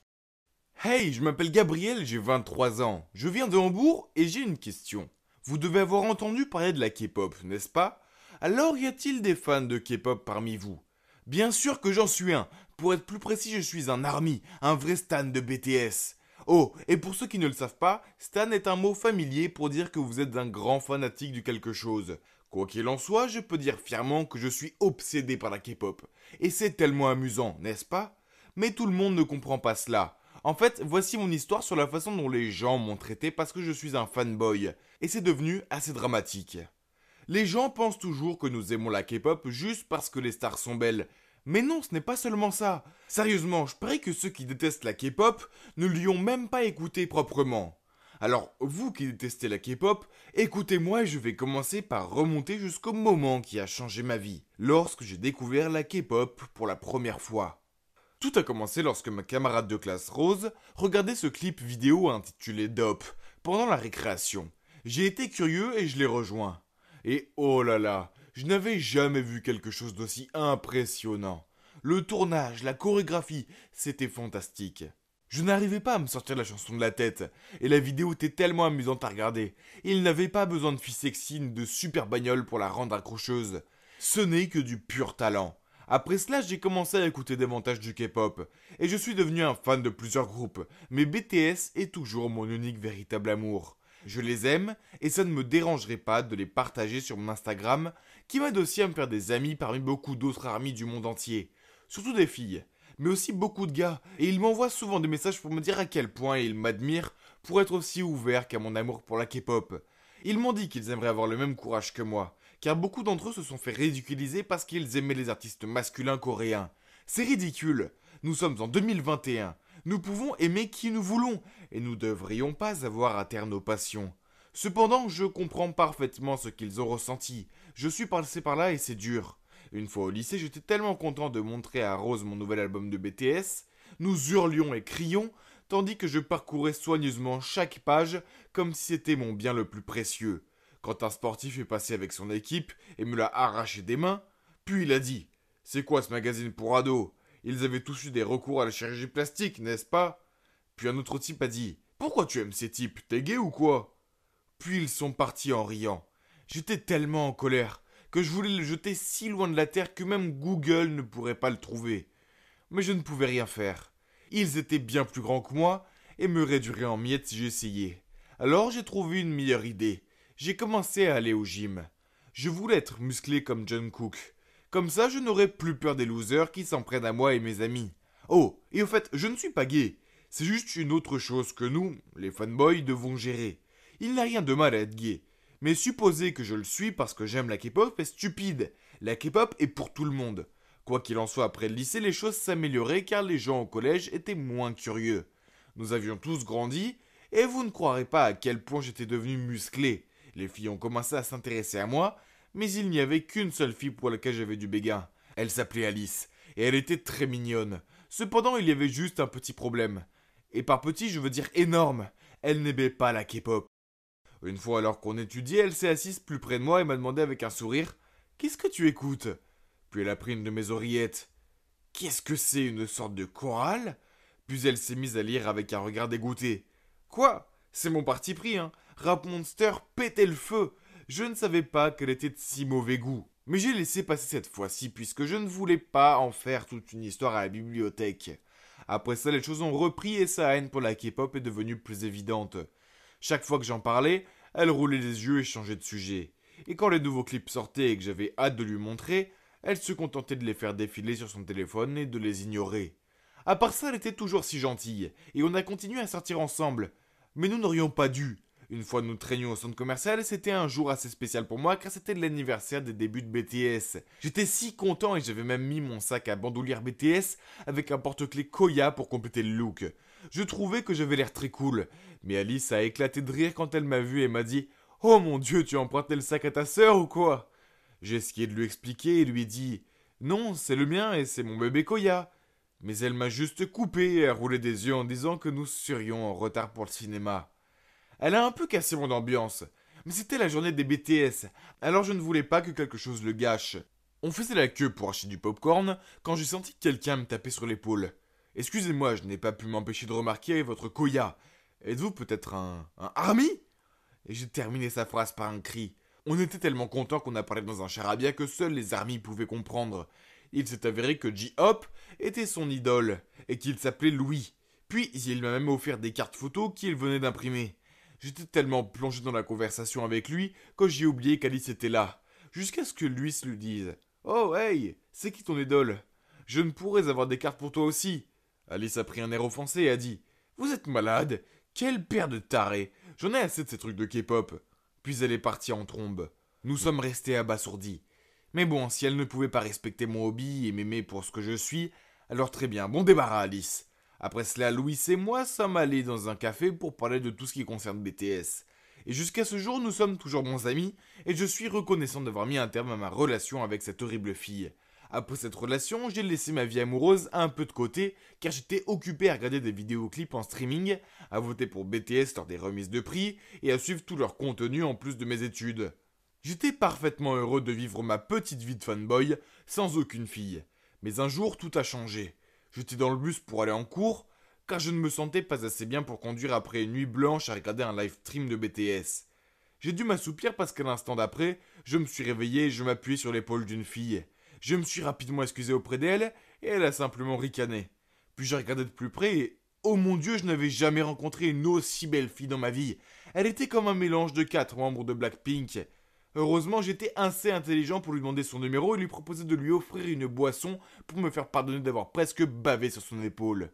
Hey, je m'appelle Gabriel, j'ai 23 ans. Je viens de Hambourg et j'ai une question. Vous devez avoir entendu parler de la K-pop, n'est-ce pas? Alors y a-t-il des fans de K-pop parmi vous? Bien sûr que j'en suis un. Pour être plus précis, je suis un ARMY, un vrai stan de BTS. Oh, et pour ceux qui ne le savent pas, stan est un mot familier pour dire que vous êtes un grand fanatique de quelque chose. Quoi qu'il en soit, je peux dire fièrement que je suis obsédé par la K-pop. Et c'est tellement amusant, n'est-ce pas? Mais tout le monde ne comprend pas cela. En fait, voici mon histoire sur la façon dont les gens m'ont traité parce que je suis un fanboy. Et c'est devenu assez dramatique. Les gens pensent toujours que nous aimons la K-pop juste parce que les stars sont belles. Mais non, ce n'est pas seulement ça. Sérieusement, je parie que ceux qui détestent la K-pop ne lui ont même pas écouté proprement. Alors, vous qui détestez la K-pop, écoutez-moi et je vais commencer par remonter jusqu'au moment qui a changé ma vie, lorsque j'ai découvert la K-pop pour la première fois. Tout a commencé lorsque ma camarade de classe Rose regardait ce clip vidéo intitulé Dope pendant la récréation. J'ai été curieux et je l'ai rejoint. Et oh là là, je n'avais jamais vu quelque chose d'aussi impressionnant. Le tournage, la chorégraphie, c'était fantastique. Je n'arrivais pas à me sortir la chanson de la tête, et la vidéo était tellement amusante à regarder. Il n'avait pas besoin de filles sexy ni de super bagnoles pour la rendre accrocheuse. Ce n'est que du pur talent. Après cela, j'ai commencé à écouter davantage du K-pop, et je suis devenu un fan de plusieurs groupes, mais BTS est toujours mon unique véritable amour. Je les aime, et ça ne me dérangerait pas de les partager sur mon Instagram, qui m'aide aussi à me faire des amis parmi beaucoup d'autres amis du monde entier. Surtout des filles, mais aussi beaucoup de gars, et ils m'envoient souvent des messages pour me dire à quel point ils m'admirent pour être aussi ouverts qu'à mon amour pour la K-pop. Ils m'ont dit qu'ils aimeraient avoir le même courage que moi, car beaucoup d'entre eux se sont fait ridiculiser parce qu'ils aimaient les artistes masculins coréens. C'est ridicule. Nous sommes en 2021. Nous pouvons aimer qui nous voulons, et nous ne devrions pas avoir à taire nos passions. Cependant, je comprends parfaitement ce qu'ils ont ressenti. Je suis passé par là et c'est dur. Une fois au lycée, j'étais tellement content de montrer à Rose mon nouvel album de BTS. Nous hurlions et crions, tandis que je parcourais soigneusement chaque page comme si c'était mon bien le plus précieux. Quand un sportif est passé avec son équipe et me l'a arraché des mains, puis il a dit « C'est quoi ce magazine pour ados ? Ils avaient tous eu des recours à la chirurgie plastique, n'est-ce pas ?» Puis un autre type a dit « Pourquoi tu aimes ces types ? T'es gay ou quoi ?» Puis ils sont partis en riant. J'étais tellement en colère que je voulais le jeter si loin de la terre que même Google ne pourrait pas le trouver. Mais je ne pouvais rien faire. Ils étaient bien plus grands que moi et me réduiraient en miettes si j'essayais. Alors j'ai trouvé une meilleure idée. J'ai commencé à aller au gym. Je voulais être musclé comme John Cook. Comme ça, je n'aurais plus peur des losers qui s'en prennent à moi et mes amis. Oh, et au fait, je ne suis pas gay. C'est juste une autre chose que nous, les fanboys, devons gérer. Il n'y a rien de mal à être gay. Mais supposer que je le suis parce que j'aime la K-pop est stupide. La K-pop est pour tout le monde. Quoi qu'il en soit, après le lycée, les choses s'amélioraient car les gens au collège étaient moins curieux. Nous avions tous grandi, et vous ne croirez pas à quel point j'étais devenu musclé. Les filles ont commencé à s'intéresser à moi, mais il n'y avait qu'une seule fille pour laquelle j'avais du béguin. Elle s'appelait Alice, et elle était très mignonne. Cependant, il y avait juste un petit problème. Et par petit, je veux dire énorme. Elle n'aimait pas la K-pop. Une fois alors qu'on étudiait, elle s'est assise plus près de moi et m'a demandé avec un sourire « Qu'est-ce que tu écoutes ?» Puis elle a pris une de mes oreillettes. « Qu'est-ce que c'est, une sorte de chorale ?» Puis elle s'est mise à lire avec un regard dégoûté. « Quoi ? C'est mon parti pris, hein. Rap Monster pétait le feu. Je ne savais pas qu'elle était de si mauvais goût. Mais j'ai laissé passer cette fois-ci puisque je ne voulais pas en faire toute une histoire à la bibliothèque. Après ça, les choses ont repris et sa haine pour la K-pop est devenue plus évidente. Chaque fois que j'en parlais, elle roulait les yeux et changeait de sujet. Et quand les nouveaux clips sortaient et que j'avais hâte de lui montrer, elle se contentait de les faire défiler sur son téléphone et de les ignorer. À part ça, elle était toujours si gentille, et on a continué à sortir ensemble. Mais nous n'aurions pas dû. Une fois nous traînions au centre commercial, c'était un jour assez spécial pour moi car c'était l'anniversaire des débuts de BTS. J'étais si content et j'avais même mis mon sac à bandoulière BTS avec un porte-clés Koya pour compléter le look. Je trouvais que j'avais l'air très cool, mais Alice a éclaté de rire quand elle m'a vu et m'a dit « Oh mon Dieu, tu as emprunté le sac à ta sœur ou quoi ?» J'ai essayé de lui expliquer et lui ai dit « Non, c'est le mien et c'est mon bébé Koya. » Mais elle m'a juste coupé et a roulé des yeux en disant que nous serions en retard pour le cinéma. Elle a un peu cassé mon ambiance, mais c'était la journée des BTS, alors je ne voulais pas que quelque chose le gâche. On faisait la queue pour acheter du popcorn quand j'ai senti quelqu'un me taper sur l'épaule. Excusez-moi, je n'ai pas pu m'empêcher de remarquer votre Koya. Êtes-vous peut-être un Army ? Et j'ai terminé sa phrase par un cri. On était tellement contents qu'on a parlé dans un charabia que seuls les Army pouvaient comprendre. Il s'est avéré que J-Hope était son idole, et qu'il s'appelait Louis. Puis il m'a même offert des cartes photos qu'il venait d'imprimer. J'étais tellement plongé dans la conversation avec lui que j'ai oublié qu'Alice était là. Jusqu'à ce que Luis lui dise « Oh hey, c'est qui ton idole ? Je ne pourrais avoir des cartes pour toi aussi ?» Alice a pris un air offensé et a dit « Vous êtes malade ? Quelle paire de tarés ! J'en ai assez de ces trucs de K-pop. » Puis elle est partie en trombe. Nous sommes restés abasourdis. Mais bon, si elle ne pouvait pas respecter mon hobby et m'aimer pour ce que je suis, alors très bien, bon débarras Alice. Après cela, Louis et moi sommes allés dans un café pour parler de tout ce qui concerne BTS. Et jusqu'à ce jour, nous sommes toujours bons amis, et je suis reconnaissant d'avoir mis un terme à ma relation avec cette horrible fille. Après cette relation, j'ai laissé ma vie amoureuse un peu de côté, car j'étais occupé à regarder des vidéoclips en streaming, à voter pour BTS lors des remises de prix, et à suivre tout leur contenu en plus de mes études. J'étais parfaitement heureux de vivre ma petite vie de fanboy, sans aucune fille. Mais un jour, tout a changé. J'étais dans le bus pour aller en cours, car je ne me sentais pas assez bien pour conduire après une nuit blanche à regarder un live stream de BTS. J'ai dû m'assoupir parce qu'à l'instant d'après, je me suis réveillé et je m'appuyais sur l'épaule d'une fille. Je me suis rapidement excusé auprès d'elle et elle a simplement ricané. Puis j'ai regardé de plus près et, oh mon Dieu, je n'avais jamais rencontré une aussi belle fille dans ma vie. Elle était comme un mélange de 4 membres de Blackpink. Heureusement, j'étais assez intelligent pour lui demander son numéro et lui proposer de lui offrir une boisson pour me faire pardonner d'avoir presque bavé sur son épaule.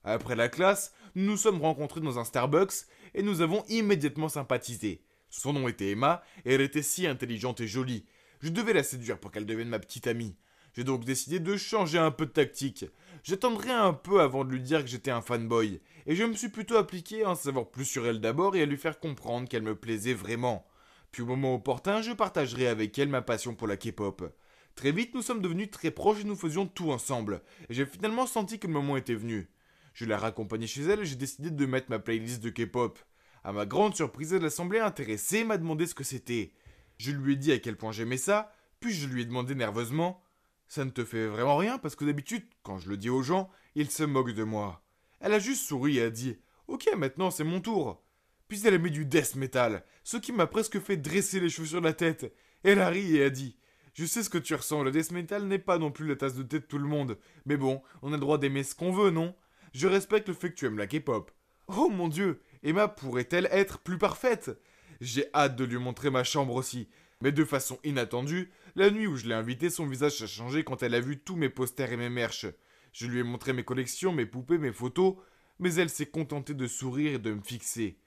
Après la classe, nous nous sommes rencontrés dans un Starbucks et nous avons immédiatement sympathisé. Son nom était Emma et elle était si intelligente et jolie. Je devais la séduire pour qu'elle devienne ma petite amie. J'ai donc décidé de changer un peu de tactique. J'attendrai un peu avant de lui dire que j'étais un fanboy, et je me suis plutôt appliqué à en savoir plus sur elle d'abord et à lui faire comprendre qu'elle me plaisait vraiment. Puis au moment opportun, je partagerai avec elle ma passion pour la K-pop. Très vite, nous sommes devenus très proches et nous faisions tout ensemble, et j'ai finalement senti que le moment était venu. Je l'ai raccompagnée chez elle et j'ai décidé de mettre ma playlist de K-pop. À ma grande surprise, elle a semblé intéressée et m'a demandé ce que c'était. Je lui ai dit à quel point j'aimais ça, puis je lui ai demandé nerveusement « Ça ne te fait vraiment rien parce que d'habitude, quand je le dis aux gens, ils se moquent de moi. » Elle a juste souri et a dit « Ok, maintenant c'est mon tour. » Puis elle a mis du death metal, ce qui m'a presque fait dresser les cheveux sur la tête. Elle a ri et a dit « Je sais ce que tu ressens, le death metal n'est pas non plus la tasse de thé de tout le monde. Mais bon, on a le droit d'aimer ce qu'on veut, non ? Je respecte le fait que tu aimes la K-pop. » Oh mon Dieu, Emma pourrait-elle être plus parfaite ? J'ai hâte de lui montrer ma chambre aussi. Mais de façon inattendue, la nuit où je l'ai invitée, son visage a changé quand elle a vu tous mes posters et mes merch. Je lui ai montré mes collections, mes poupées, mes photos, mais elle s'est contentée de sourire et de me fixer.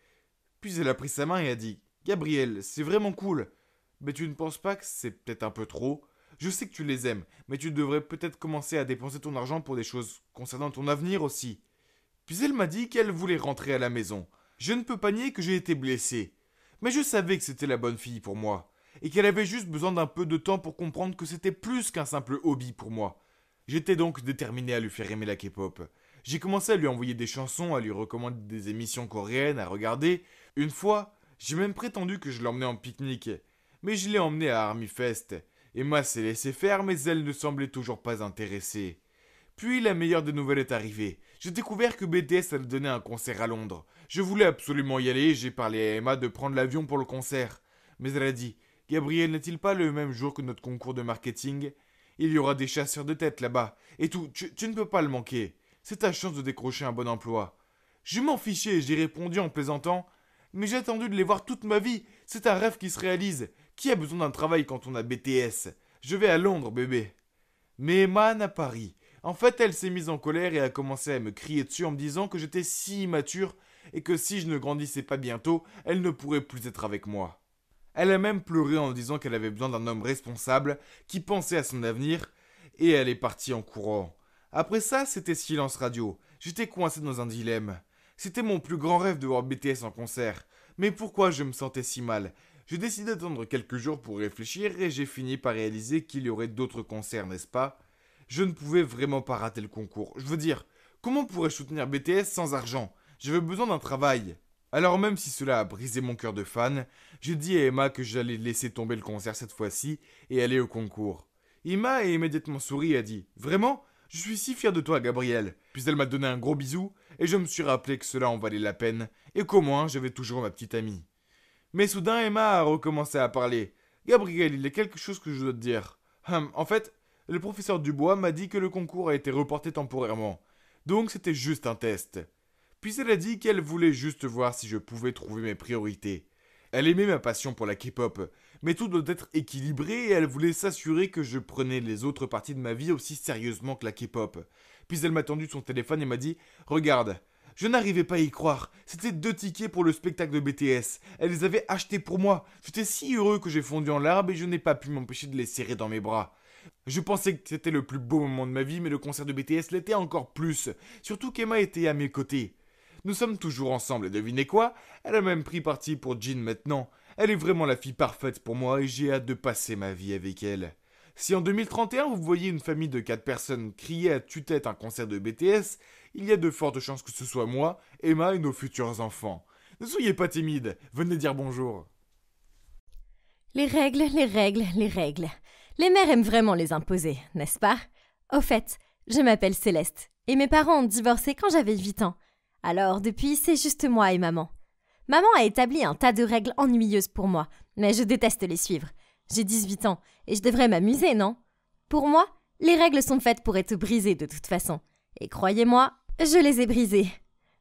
Puis elle a pris sa main et a dit « Gabriel, c'est vraiment cool. Mais tu ne penses pas que c'est peut-être un peu trop ? Je sais que tu les aimes, mais tu devrais peut-être commencer à dépenser ton argent pour des choses concernant ton avenir aussi. » Puis elle m'a dit qu'elle voulait rentrer à la maison. Je ne peux pas nier que j'ai été blessé. Mais je savais que c'était la bonne fille pour moi, et qu'elle avait juste besoin d'un peu de temps pour comprendre que c'était plus qu'un simple hobby pour moi. J'étais donc déterminé à lui faire aimer la K-pop. J'ai commencé à lui envoyer des chansons, à lui recommander des émissions coréennes à regarder. Une fois, j'ai même prétendu que je l'emmenais en pique-nique. Mais je l'ai emmenée à Army Fest. Emma s'est laissée faire, mais elle ne semblait toujours pas intéressée. Puis la meilleure des nouvelles est arrivée. J'ai découvert que BTS allait donner un concert à Londres. Je voulais absolument y aller et j'ai parlé à Emma de prendre l'avion pour le concert. Mais elle a dit « Gabriel, n'est-il pas le même jour que notre concours de marketing ? Il y aura des chasseurs de tête là-bas. Et tout, tu ne peux pas le manquer. C'est ta chance de décrocher un bon emploi. » Je m'en fichais et j'ai répondu en plaisantant « Mais j'ai attendu de les voir toute ma vie. C'est un rêve qui se réalise. Qui a besoin d'un travail quand on a BTS ? Je vais à Londres, bébé. » Mais Emma n'a pas ri. En fait, elle s'est mise en colère et a commencé à me crier dessus en me disant que j'étais si immature et que si je ne grandissais pas bientôt, elle ne pourrait plus être avec moi. Elle a même pleuré en disant qu'elle avait besoin d'un homme responsable qui pensait à son avenir et elle est partie en courant. Après ça, c'était silence radio. J'étais coincé dans un dilemme. C'était mon plus grand rêve de voir BTS en concert. Mais pourquoi je me sentais si mal ? J'ai décidé d'attendre quelques jours pour réfléchir et j'ai fini par réaliser qu'il y aurait d'autres concerts, n'est-ce pas ? Je ne pouvais vraiment pas rater le concours. Je veux dire, comment pourrais-je soutenir BTS sans argent ? J'avais besoin d'un travail. Alors même si cela a brisé mon cœur de fan, j'ai dit à Emma que j'allais laisser tomber le concert cette fois-ci et aller au concours. Emma a immédiatement souri et a dit « Vraiment ? Je suis si fier de toi, Gabriel. » Puis elle m'a donné un gros bisou et je me suis rappelé que cela en valait la peine et qu'au moins j'avais toujours ma petite amie. Mais soudain, Emma a recommencé à parler. « Gabriel, il y a quelque chose que je dois te dire. En fait, le professeur Dubois m'a dit que le concours a été reporté temporairement. Donc c'était juste un test. » Puis elle a dit qu'elle voulait juste voir si je pouvais trouver mes priorités. Elle aimait ma passion pour la K-pop, mais tout doit être équilibré et elle voulait s'assurer que je prenais les autres parties de ma vie aussi sérieusement que la K-pop. Puis elle m'a tendu son téléphone et m'a dit « Regarde, je n'arrivais pas à y croire. C'était 2 tickets pour le spectacle de BTS. Elle les avait achetés pour moi. J'étais si heureux que j'ai fondu en larmes et je n'ai pas pu m'empêcher de les serrer dans mes bras. Je pensais que c'était le plus beau moment de ma vie, mais le concert de BTS l'était encore plus. Surtout qu'Emma était à mes côtés. Nous sommes toujours ensemble et devinez quoi ? Elle a même pris parti pour Jin maintenant. Elle est vraiment la fille parfaite pour moi et j'ai hâte de passer ma vie avec elle. Si en 2031 vous voyez une famille de 4 personnes crier à tue-tête un concert de BTS, il y a de fortes chances que ce soit moi, Emma et nos futurs enfants. Ne soyez pas timide, venez dire bonjour. Les règles, les règles, les règles. Les mères aiment vraiment les imposer, n'est-ce pas ? Au fait, je m'appelle Céleste et mes parents ont divorcé quand j'avais 8 ans. Alors, depuis, c'est juste moi et maman. Maman a établi un tas de règles ennuyeuses pour moi, mais je déteste les suivre. J'ai 18 ans et je devrais m'amuser, non ? Pour moi, les règles sont faites pour être brisées de toute façon. Et croyez-moi, je les ai brisées.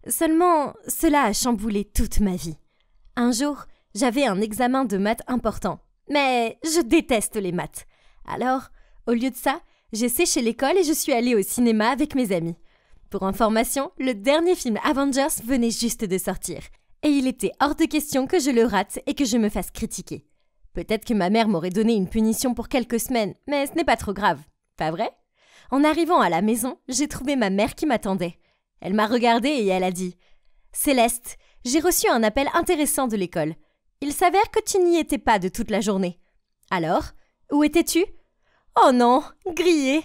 Seulement, cela a chamboulé toute ma vie. Un jour, j'avais un examen de maths important. Mais je déteste les maths. Alors, au lieu de ça, j'ai séché l'école et je suis allée au cinéma avec mes amis. Pour information, le dernier film Avengers venait juste de sortir. Et il était hors de question que je le rate et que je me fasse critiquer. Peut-être que ma mère m'aurait donné une punition pour quelques semaines, mais ce n'est pas trop grave. Pas vrai? En arrivant à la maison, j'ai trouvé ma mère qui m'attendait. Elle m'a regardée et elle a dit « Céleste, j'ai reçu un appel intéressant de l'école. Il s'avère que tu n'y étais pas de toute la journée. Alors, où étais-tu ? » « Oh non, grillée !»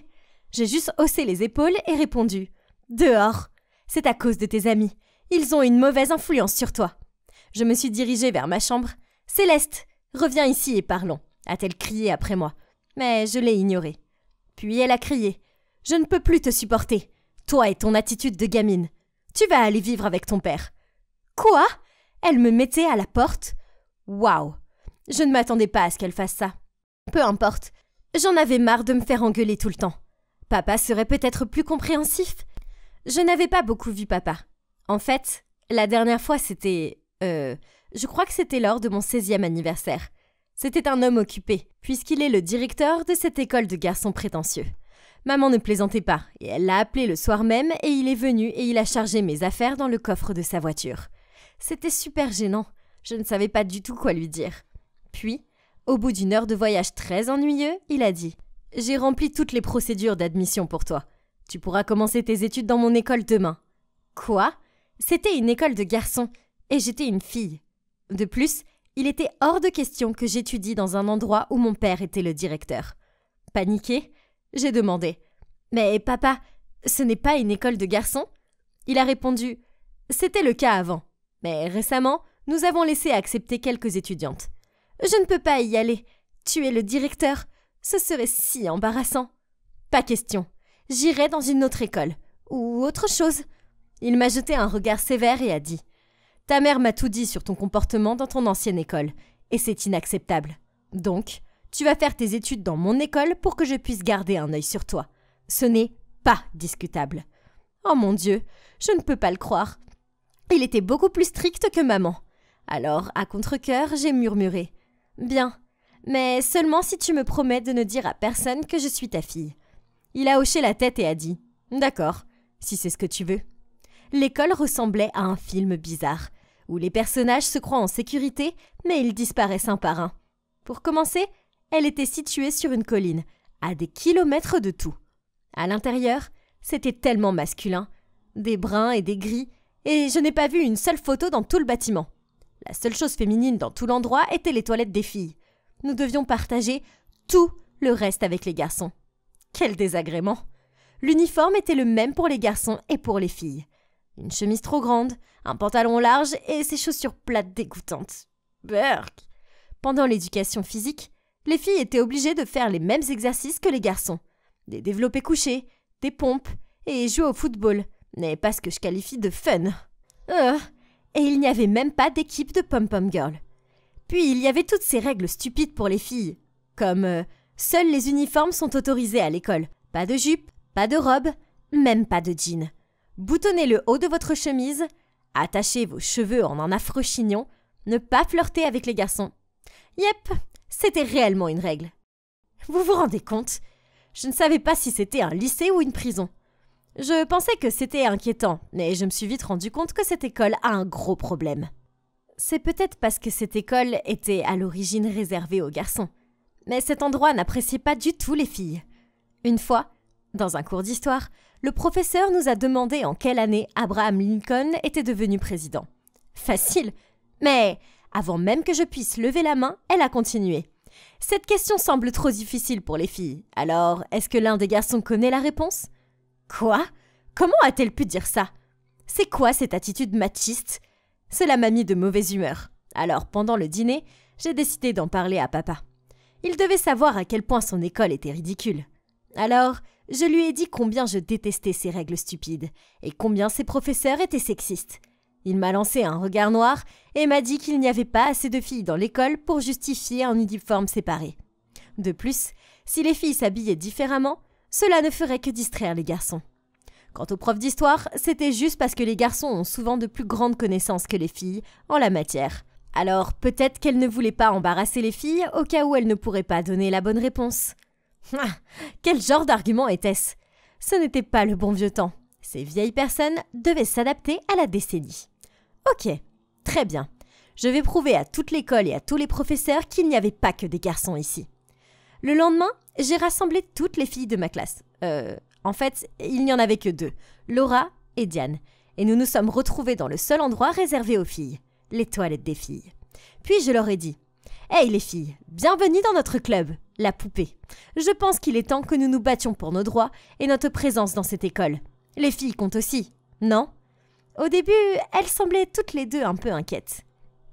J'ai juste haussé les épaules et répondu « Dehors. C'est à cause de tes amis. Ils ont une mauvaise influence sur toi. » Je me suis dirigée vers ma chambre. « Céleste, reviens ici et parlons » a-t-elle crié après moi. Mais je l'ai ignorée. Puis elle a crié « Je ne peux plus te supporter. Toi et ton attitude de gamine. Tu vas aller vivre avec ton père. » Quoi ? Elle me mettait à la porte ? Waouh ! Je ne m'attendais pas à ce qu'elle fasse ça. Peu importe. J'en avais marre de me faire engueuler tout le temps. Papa serait peut-être plus compréhensif. Je n'avais pas beaucoup vu papa. En fait, la dernière fois c'était... je crois que c'était lors de mon 16e anniversaire. C'était un homme occupé, puisqu'il est le directeur de cette école de garçons prétentieux. Maman ne plaisantait pas, et elle l'a appelé le soir même, et il est venu et il a chargé mes affaires dans le coffre de sa voiture. C'était super gênant. Je ne savais pas du tout quoi lui dire. Puis, au bout d'une heure de voyage très ennuyeux, il a dit « J'ai rempli toutes les procédures d'admission pour toi. Tu pourras commencer tes études dans mon école demain. » Quoi ? C'était une école de garçons, et j'étais une fille. De plus, il était hors de question que j'étudie dans un endroit où mon père était le directeur. Paniquée, j'ai demandé « Mais papa, ce n'est pas une école de garçons ?» Il a répondu « C'était le cas avant, mais récemment, nous avons laissé accepter quelques étudiantes. Je ne peux pas y aller. Tu es le directeur. Ce serait si embarrassant. » Pas question. J'irai dans une autre école. Ou autre chose. Il m'a jeté un regard sévère et a dit « Ta mère m'a tout dit sur ton comportement dans ton ancienne école, et c'est inacceptable. Donc, tu vas faire tes études dans mon école pour que je puisse garder un œil sur toi. Ce n'est pas discutable. » Oh mon Dieu, je ne peux pas le croire. Il était beaucoup plus strict que maman. Alors, à contre-cœur, j'ai murmuré « Bien, mais seulement si tu me promets de ne dire à personne que je suis ta fille. » Il a hoché la tête et a dit « D'accord, si c'est ce que tu veux. » L'école ressemblait à un film bizarre, où les personnages se croient en sécurité, mais ils disparaissent un par un. Pour commencer, elle était située sur une colline, à des kilomètres de tout. À l'intérieur, c'était tellement masculin, des bruns et des gris, et je n'ai pas vu une seule photo dans tout le bâtiment. La seule chose féminine dans tout l'endroit étaient les toilettes des filles. Nous devions partager tout le reste avec les garçons. Quel désagrément! L'uniforme était le même pour les garçons et pour les filles. Une chemise trop grande, un pantalon large et ces chaussures plates dégoûtantes. Berk! Pendant l'éducation physique, les filles étaient obligées de faire les mêmes exercices que les garçons. Des développés couchés, des pompes et jouer au football, mais pas ce que je qualifie de fun. Et il n'y avait même pas d'équipe de pom-pom girl. Puis il y avait toutes ces règles stupides pour les filles, comme seuls les uniformes sont autorisés à l'école. Pas de jupe, pas de robe, même pas de jean. Boutonnez le haut de votre chemise, attachez vos cheveux en un affreux chignon, ne pas flirter avec les garçons. Yep, c'était réellement une règle. Vous vous rendez compte ? Je ne savais pas si c'était un lycée ou une prison. Je pensais que c'était inquiétant, mais je me suis vite rendu compte que cette école a un gros problème. C'est peut-être parce que cette école était à l'origine réservée aux garçons. Mais cet endroit n'appréciait pas du tout les filles. Une fois, dans un cours d'histoire, le professeur nous a demandé en quelle année Abraham Lincoln était devenu président. Facile, mais avant même que je puisse lever la main, elle a continué. Cette question semble trop difficile pour les filles. Alors, est-ce que l'un des garçons connaît la réponse ? Quoi ? Comment a-t-elle pu dire ça ? C'est quoi cette attitude machiste ? Cela m'a mis de mauvaise humeur. Alors, pendant le dîner, j'ai décidé d'en parler à papa. Il devait savoir à quel point son école était ridicule. Alors, je lui ai dit combien je détestais ces règles stupides et combien ses professeurs étaient sexistes. Il m'a lancé un regard noir et m'a dit qu'il n'y avait pas assez de filles dans l'école pour justifier un uniforme séparé. De plus, Si les filles s'habillaient différemment, cela ne ferait que distraire les garçons. Quant aux profs d'histoire, c'était juste parce que les garçons ont souvent de plus grandes connaissances que les filles en la matière. Alors peut-être qu'elle ne voulait pas embarrasser les filles au cas où elles ne pourraient pas donner la bonne réponse. Quel genre d'argument était-ce ? Ce n'était pas le bon vieux temps. Ces vieilles personnes devaient s'adapter à la décennie. Ok, très bien. Je vais prouver à toute l'école et à tous les professeurs qu'il n'y avait pas que des garçons ici. Le lendemain, j'ai rassemblé toutes les filles de ma classe. En fait, il n'y en avait que 2, Laura et Diane. Et nous nous sommes retrouvés dans le seul endroit réservé aux filles, les toilettes des filles. Puis je leur ai dit « Hey les filles, bienvenue dans notre club, la poupée. Je pense qu'il est temps que nous nous battions pour nos droits et notre présence dans cette école. Les filles comptent aussi, non ?» Au début, elles semblaient toutes les 2 un peu inquiètes.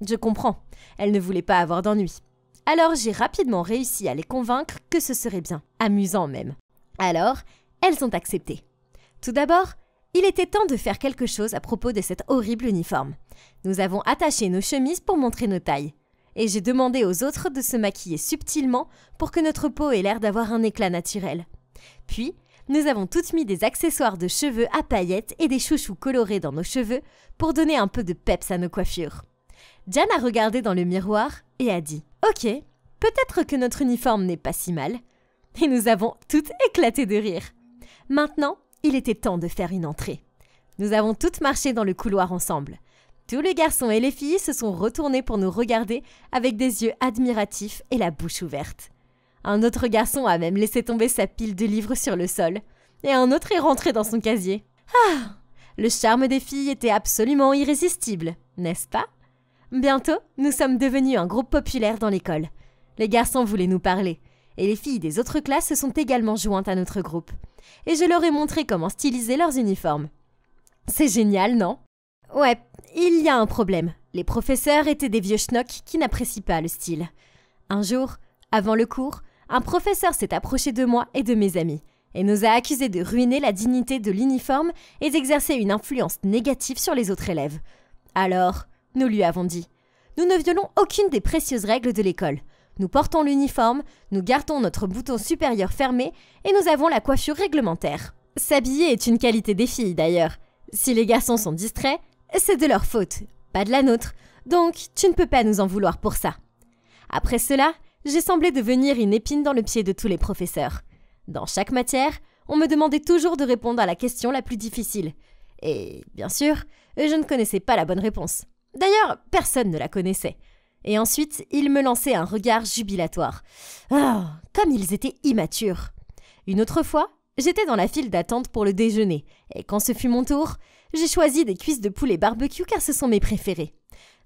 Je comprends, elles ne voulaient pas avoir d'ennui. Alors j'ai rapidement réussi à les convaincre que ce serait bien, amusant même. Alors, elles ont accepté. Tout d'abord, il était temps de faire quelque chose à propos de cet horrible uniforme. Nous avons attaché nos chemises pour montrer nos tailles. Et j'ai demandé aux autres de se maquiller subtilement pour que notre peau ait l'air d'avoir un éclat naturel. Puis, nous avons toutes mis des accessoires de cheveux à paillettes et des chouchous colorés dans nos cheveux pour donner un peu de peps à nos coiffures. Diane a regardé dans le miroir et a dit « Ok, peut-être que notre uniforme n'est pas si mal. » Et nous avons toutes éclaté de rire. Maintenant, il était temps de faire une entrée. Nous avons toutes marché dans le couloir ensemble. Tous les garçons et les filles se sont retournés pour nous regarder avec des yeux admiratifs et la bouche ouverte. Un autre garçon a même laissé tomber sa pile de livres sur le sol. Et un autre est rentré dans son casier. Ah ! Le charme des filles était absolument irrésistible, n'est-ce pas ? Bientôt, nous sommes devenus un groupe populaire dans l'école. Les garçons voulaient nous parler. Et les filles des autres classes se sont également jointes à notre groupe. Et je leur ai montré comment styliser leurs uniformes. C'est génial, non ? Ouais, il y a un problème. Les professeurs étaient des vieux schnocks qui n'apprécient pas le style. Un jour, avant le cours, un professeur s'est approché de moi et de mes amis et nous a accusés de ruiner la dignité de l'uniforme et d'exercer une influence négative sur les autres élèves. Alors, nous lui avons dit « Nous ne violons aucune des précieuses règles de l'école. Nous portons l'uniforme, nous gardons notre bouton supérieur fermé et nous avons la coiffure réglementaire. S'habiller est une qualité des filles d'ailleurs. Si les garçons sont distraits, c'est de leur faute, pas de la nôtre. Donc, tu ne peux pas nous en vouloir pour ça. » Après cela, j'ai semblé devenir une épine dans le pied de tous les professeurs. Dans chaque matière, on me demandait toujours de répondre à la question la plus difficile. Et, bien sûr, je ne connaissais pas la bonne réponse. D'ailleurs, personne ne la connaissait. Et ensuite, ils me lançaient un regard jubilatoire. Oh, comme ils étaient immatures. Une autre fois, j'étais dans la file d'attente pour le déjeuner, et quand ce fut mon tour, j'ai choisi des cuisses de poulet barbecue car ce sont mes préférées.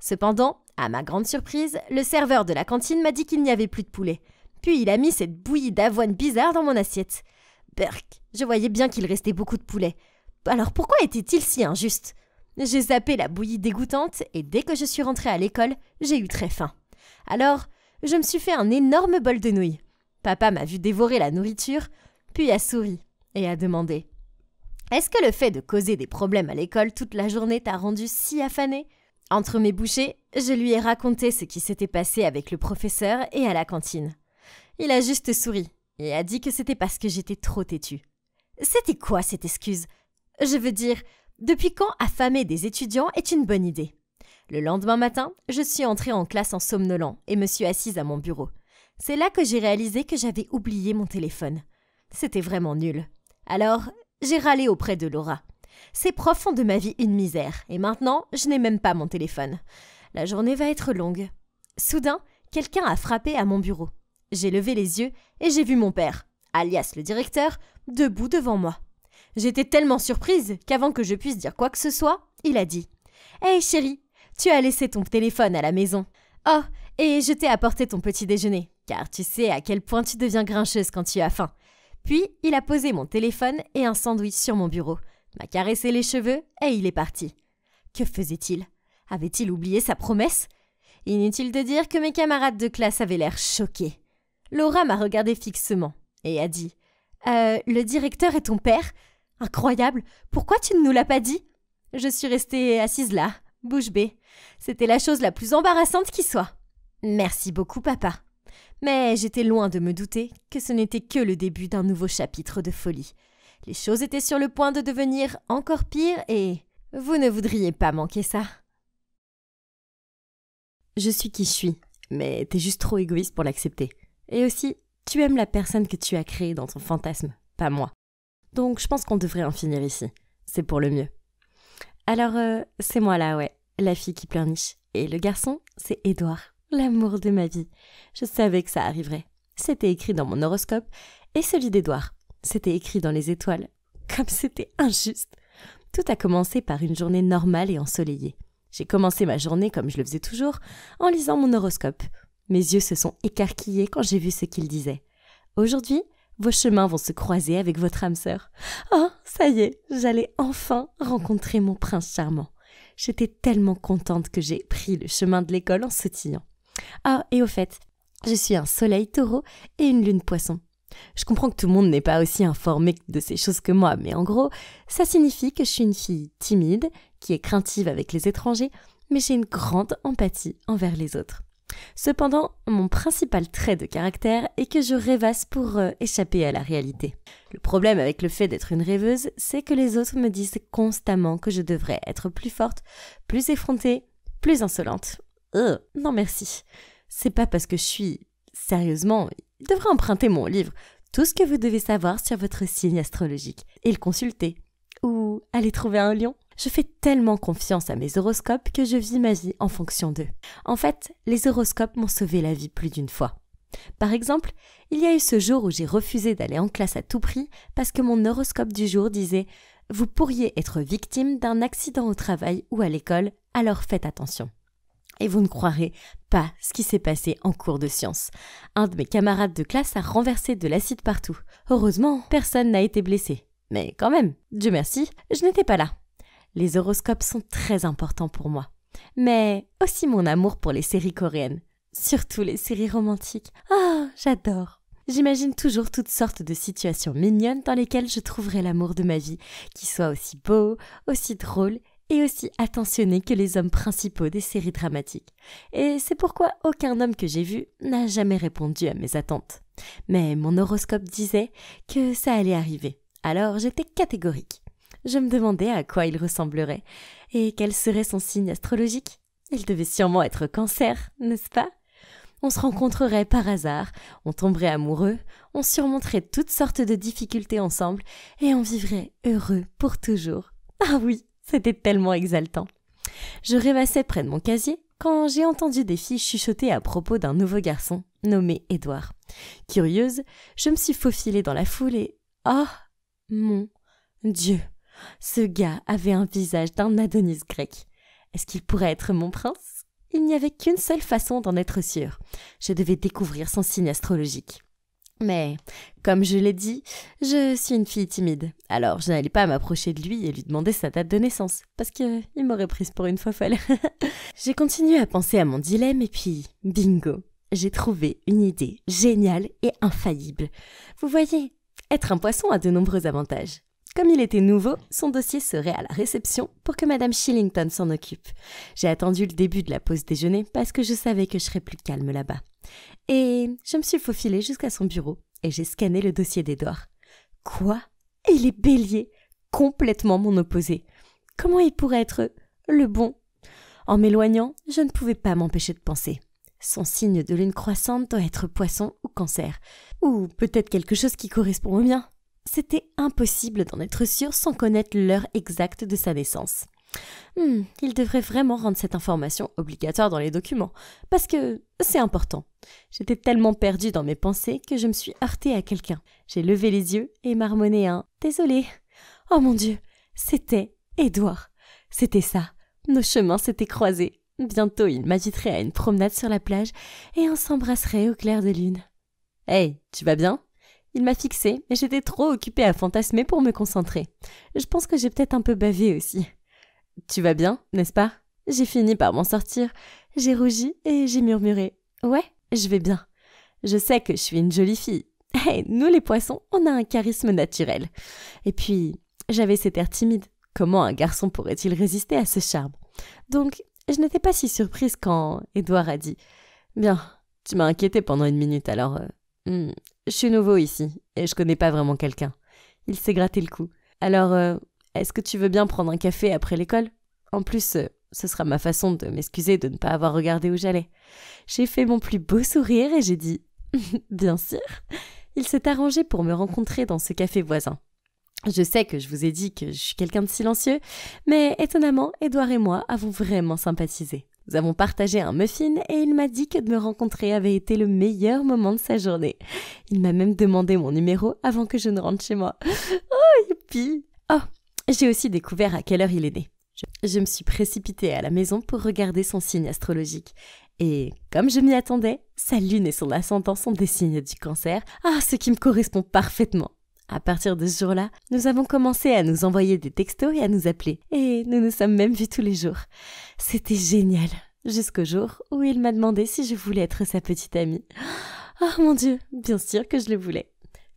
Cependant, à ma grande surprise, le serveur de la cantine m'a dit qu'il n'y avait plus de poulet. Puis il a mis cette bouillie d'avoine bizarre dans mon assiette. Berk, je voyais bien qu'il restait beaucoup de poulet. Alors pourquoi était-il si injuste ? J'ai zappé la bouillie dégoûtante et dès que je suis rentrée à l'école, j'ai eu très faim. Alors, je me suis fait un énorme bol de nouilles. Papa m'a vu dévorer la nourriture, puis a souri et a demandé « Est-ce que le fait de causer des problèmes à l'école toute la journée t'a rendu si affané ?» Entre mes bouchées, je lui ai raconté ce qui s'était passé avec le professeur et à la cantine. Il a juste souri et a dit que c'était parce que j'étais trop têtue. C'était quoi cette excuse ? Je veux dire, depuis quand affamer des étudiants est une bonne idée ? Le lendemain matin, je suis entrée en classe en somnolent et me suis assise à mon bureau. C'est là que j'ai réalisé que j'avais oublié mon téléphone. C'était vraiment nul. Alors, j'ai râlé auprès de Laura. Ces profs font de ma vie une misère, et maintenant, je n'ai même pas mon téléphone. La journée va être longue. Soudain, quelqu'un a frappé à mon bureau. J'ai levé les yeux et j'ai vu mon père, alias le directeur, debout devant moi. J'étais tellement surprise qu'avant que je puisse dire quoi que ce soit, il a dit « Hey chérie, tu as laissé ton téléphone à la maison. Oh, et je t'ai apporté ton petit déjeuner, car tu sais à quel point tu deviens grincheuse quand tu as faim. » Puis, il a posé mon téléphone et un sandwich sur mon bureau, m'a caressé les cheveux et il est parti. Que faisait-il ? Avait-il oublié sa promesse ? Inutile de dire que mes camarades de classe avaient l'air choqués. Laura m'a regardé fixement et a dit « Le directeur est ton père ? Incroyable, pourquoi tu ne nous l'as pas dit ?» Je suis restée assise là, bouche bée. C'était la chose la plus embarrassante qui soit. « Merci beaucoup, papa. » Mais j'étais loin de me douter que ce n'était que le début d'un nouveau chapitre de folie. Les choses étaient sur le point de devenir encore pire et vous ne voudriez pas manquer ça. Je suis qui je suis, mais t'es juste trop égoïste pour l'accepter. Et aussi, tu aimes la personne que tu as créée dans ton fantasme, pas moi. Donc je pense qu'on devrait en finir ici. C'est pour le mieux. Alors, c'est moi là, ouais, la fille qui pleurniche. Et le garçon, c'est Édouard, l'amour de ma vie. Je savais que ça arriverait. C'était écrit dans mon horoscope et celui d'Édouard. C'était écrit dans les étoiles. Comme c'était injuste. Tout a commencé par une journée normale et ensoleillée. J'ai commencé ma journée comme je le faisais toujours, en lisant mon horoscope. Mes yeux se sont écarquillés quand j'ai vu ce qu'il disait. Aujourd'hui, vos chemins vont se croiser avec votre âme sœur. Oh, ça y est, j'allais enfin rencontrer mon prince charmant. J'étais tellement contente que j'ai pris le chemin de l'école en sautillant. Ah, et au fait, je suis un soleil taureau et une lune poisson. Je comprends que tout le monde n'est pas aussi informé de ces choses que moi, mais en gros, ça signifie que je suis une fille timide, qui est craintive avec les étrangers, mais j'ai une grande empathie envers les autres. Cependant, mon principal trait de caractère est que je rêvasse pour échapper à la réalité. Le problème avec le fait d'être une rêveuse, c'est que les autres me disent constamment que je devrais être plus forte, plus effrontée, plus insolente. Non merci. C'est pas parce que je suis... Sérieusement, il devrait emprunter mon livre, tout ce que vous devez savoir sur votre signe astrologique, et le consulter. Ou aller trouver un lion. Je fais tellement confiance à mes horoscopes que je vis ma vie en fonction d'eux. En fait, les horoscopes m'ont sauvé la vie plus d'une fois. Par exemple, il y a eu ce jour où j'ai refusé d'aller en classe à tout prix parce que mon horoscope du jour disait « Vous pourriez être victime d'un accident au travail ou à l'école, alors faites attention ». Et vous ne croirez pas ce qui s'est passé en cours de sciences. Un de mes camarades de classe a renversé de l'acide partout. Heureusement, personne n'a été blessé. Mais quand même, Dieu merci, je n'étais pas là. Les horoscopes sont très importants pour moi. Mais aussi mon amour pour les séries coréennes. Surtout les séries romantiques. Ah, j'adore. J'imagine toujours toutes sortes de situations mignonnes dans lesquelles je trouverai l'amour de ma vie, qui soit aussi beau, aussi drôle et aussi attentionné que les hommes principaux des séries dramatiques. Et c'est pourquoi aucun homme que j'ai vu n'a jamais répondu à mes attentes. Mais mon horoscope disait que ça allait arriver. Alors j'étais catégorique. Je me demandais à quoi il ressemblerait et quel serait son signe astrologique. Il devait sûrement être Cancer, n'est-ce pas? On se rencontrerait par hasard, on tomberait amoureux, on surmonterait toutes sortes de difficultés ensemble et on vivrait heureux pour toujours. Ah oui, c'était tellement exaltant. Je rêvassais près de mon casier quand j'ai entendu des filles chuchoter à propos d'un nouveau garçon nommé Édouard. Curieuse, je me suis faufilée dans la foule et... Oh mon Dieu! Ce gars avait un visage d'un Adonis grec. Est-ce qu'il pourrait être mon prince? Il n'y avait qu'une seule façon d'en être sûre. Je devais découvrir son signe astrologique. Mais, comme je l'ai dit, je suis une fille timide. Alors, je n'allais pas m'approcher de lui et lui demander sa date de naissance, parce qu'il m'aurait prise pour une fois folle. J'ai continué à penser à mon dilemme et puis, bingo, j'ai trouvé une idée géniale et infaillible. Vous voyez, être un poisson a de nombreux avantages. Comme il était nouveau, son dossier serait à la réception pour que Madame Shillington s'en occupe. J'ai attendu le début de la pause déjeuner parce que je savais que je serais plus calme là-bas. Et je me suis faufilée jusqu'à son bureau et j'ai scanné le dossier d'Édouard. Quoi? Il est bélier, complètement mon opposé. Comment il pourrait être le bon? En m'éloignant, je ne pouvais pas m'empêcher de penser. Son signe de lune croissante doit être poisson ou cancer. Ou peut-être quelque chose qui correspond au mien. C'était impossible d'en être sûr sans connaître l'heure exacte de sa naissance. Il devrait vraiment rendre cette information obligatoire dans les documents, parce que c'est important. J'étais tellement perdue dans mes pensées que je me suis heurtée à quelqu'un. J'ai levé les yeux et marmonné un « Désolée ». Oh mon Dieu, c'était Édouard. C'était ça, nos chemins s'étaient croisés. Bientôt, il m'inviterait à une promenade sur la plage et on s'embrasserait au clair de lune. « Hey, tu vas bien ?» Il m'a fixée, mais j'étais trop occupée à fantasmer pour me concentrer. Je pense que j'ai peut-être un peu bavé aussi. « Tu vas bien, n'est-ce pas ?» J'ai fini par m'en sortir. J'ai rougi et j'ai murmuré. « Ouais, je vais bien. Je sais que je suis une jolie fille. Hey, nous les poissons, on a un charisme naturel. Et puis, j'avais cet air timide. Comment un garçon pourrait-il résister à ce charme? Donc, je n'étais pas si surprise quand Édouard a dit « Bien, Tu m'as inquiété pendant 1 minute, alors... je suis nouveau ici, et je connais pas vraiment quelqu'un. Il s'est gratté le cou. Alors, est-ce que tu veux bien prendre un café après l'école ? En plus, ce sera ma façon de m'excuser de ne pas avoir regardé où j'allais. J'ai fait mon plus beau sourire et j'ai dit « Bien sûr !» Il s'est arrangé pour me rencontrer dans ce café voisin. Je sais que je vous ai dit que je suis quelqu'un de silencieux, mais étonnamment, Édouard et moi avons vraiment sympathisé. Nous avons partagé un muffin et il m'a dit que de me rencontrer avait été le meilleur moment de sa journée. Il m'a même demandé mon numéro avant que je ne rentre chez moi. Oh, youpi! Oh, j'ai aussi découvert à quelle heure il est né. Je me suis précipitée à la maison pour regarder son signe astrologique. Et comme je m'y attendais, sa lune et son ascendant sont des signes du cancer, ce qui me correspond parfaitement. À partir de ce jour-là, nous avons commencé à nous envoyer des textos et à nous appeler. Et nous nous sommes même vus tous les jours. C'était génial. Jusqu'au jour où il m'a demandé si je voulais être sa petite amie. Oh mon Dieu, bien sûr que je le voulais.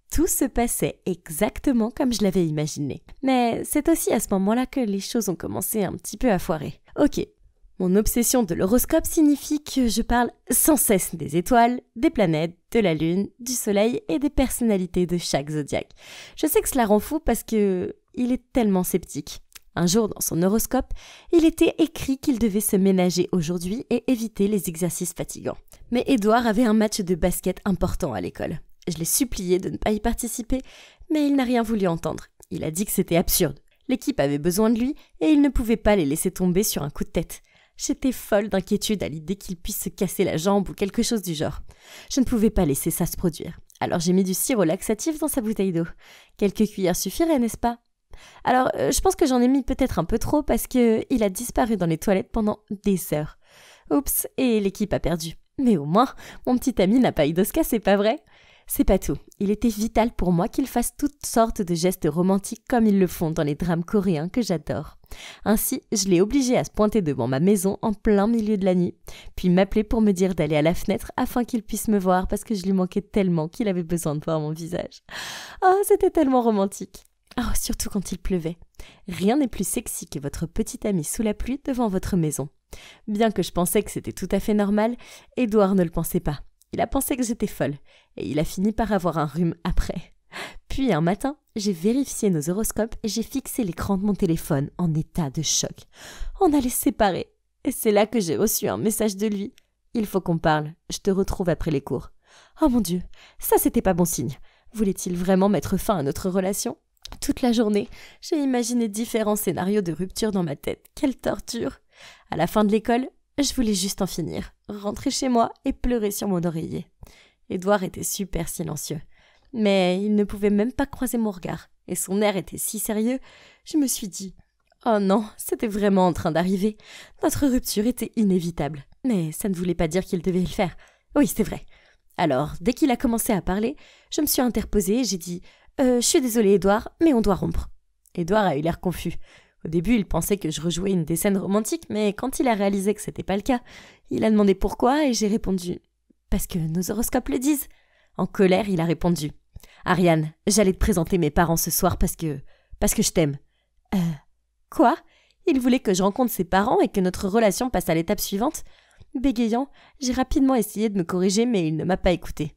Tout se passait exactement comme je l'avais imaginé. Mais c'est aussi à ce moment-là que les choses ont commencé un petit peu à foirer. Ok, mon obsession de l'horoscope signifie que je parle sans cesse des étoiles, des planètes, de la lune, du soleil et des personnalités de chaque zodiaque. Je sais que cela rend fou parce que il est tellement sceptique. Un jour, dans son horoscope, il était écrit qu'il devait se ménager aujourd'hui et éviter les exercices fatigants. Mais Édouard avait un match de basket important à l'école. Je l'ai supplié de ne pas y participer, mais il n'a rien voulu entendre. Il a dit que c'était absurde. L'équipe avait besoin de lui et il ne pouvait pas les laisser tomber sur un coup de tête. J'étais folle d'inquiétude à l'idée qu'il puisse se casser la jambe ou quelque chose du genre. Je ne pouvais pas laisser ça se produire. Alors j'ai mis du sirop laxatif dans sa bouteille d'eau. Quelques cuillères suffiraient, n'est-ce pas ? Alors, je pense que j'en ai mis peut-être un peu trop parce qu'il a disparu dans les toilettes pendant des heures. Oups, et l'équipe a perdu. Mais au moins, mon petit ami n'a pas eu de se casser, pas vrai ? C'est pas tout. Il était vital pour moi qu'il fasse toutes sortes de gestes romantiques comme ils le font dans les drames coréens que j'adore. Ainsi, je l'ai obligé à se pointer devant ma maison en plein milieu de la nuit, puis m'appeler pour me dire d'aller à la fenêtre afin qu'il puisse me voir parce que je lui manquais tellement qu'il avait besoin de voir mon visage. Oh, c'était tellement romantique. Oh, surtout quand il pleuvait. Rien n'est plus sexy que votre petit ami sous la pluie devant votre maison. Bien que je pensais que c'était tout à fait normal, Édouard ne le pensait pas. Il a pensé que j'étais folle, et il a fini par avoir un rhume après. Puis un matin, j'ai vérifié nos horoscopes et j'ai fixé l'écran de mon téléphone en état de choc. On allait se séparer, et c'est là que j'ai reçu un message de lui. Il faut qu'on parle, je te retrouve après les cours. Oh mon Dieu, ça c'était pas bon signe. Voulait-il vraiment mettre fin à notre relation ? Toute la journée, j'ai imaginé différents scénarios de rupture dans ma tête. Quelle torture! À la fin de l'école, je voulais juste en finir, rentrer chez moi et pleurer sur mon oreiller. Édouard était super silencieux, mais il ne pouvait même pas croiser mon regard, et son air était si sérieux, je me suis dit « Oh non, c'était vraiment en train d'arriver. Notre rupture était inévitable. » Mais ça ne voulait pas dire qu'il devait le faire. Oui, c'est vrai. Alors, dès qu'il a commencé à parler, je me suis interposée et j'ai dit « Je suis désolée, Édouard, mais on doit rompre. » Édouard a eu l'air confus. Au début, il pensait que je rejouais une des scènes romantiques, mais quand il a réalisé que c'était pas le cas, il a demandé pourquoi et j'ai répondu « Parce que nos horoscopes le disent. » En colère, il a répondu « Ariane, j'allais te présenter mes parents ce soir parce que je t'aime. » Quoi ? Il voulait que je rencontre ses parents et que notre relation passe à l'étape suivante ? Bégayant, j'ai rapidement essayé de me corriger, mais il ne m'a pas écouté.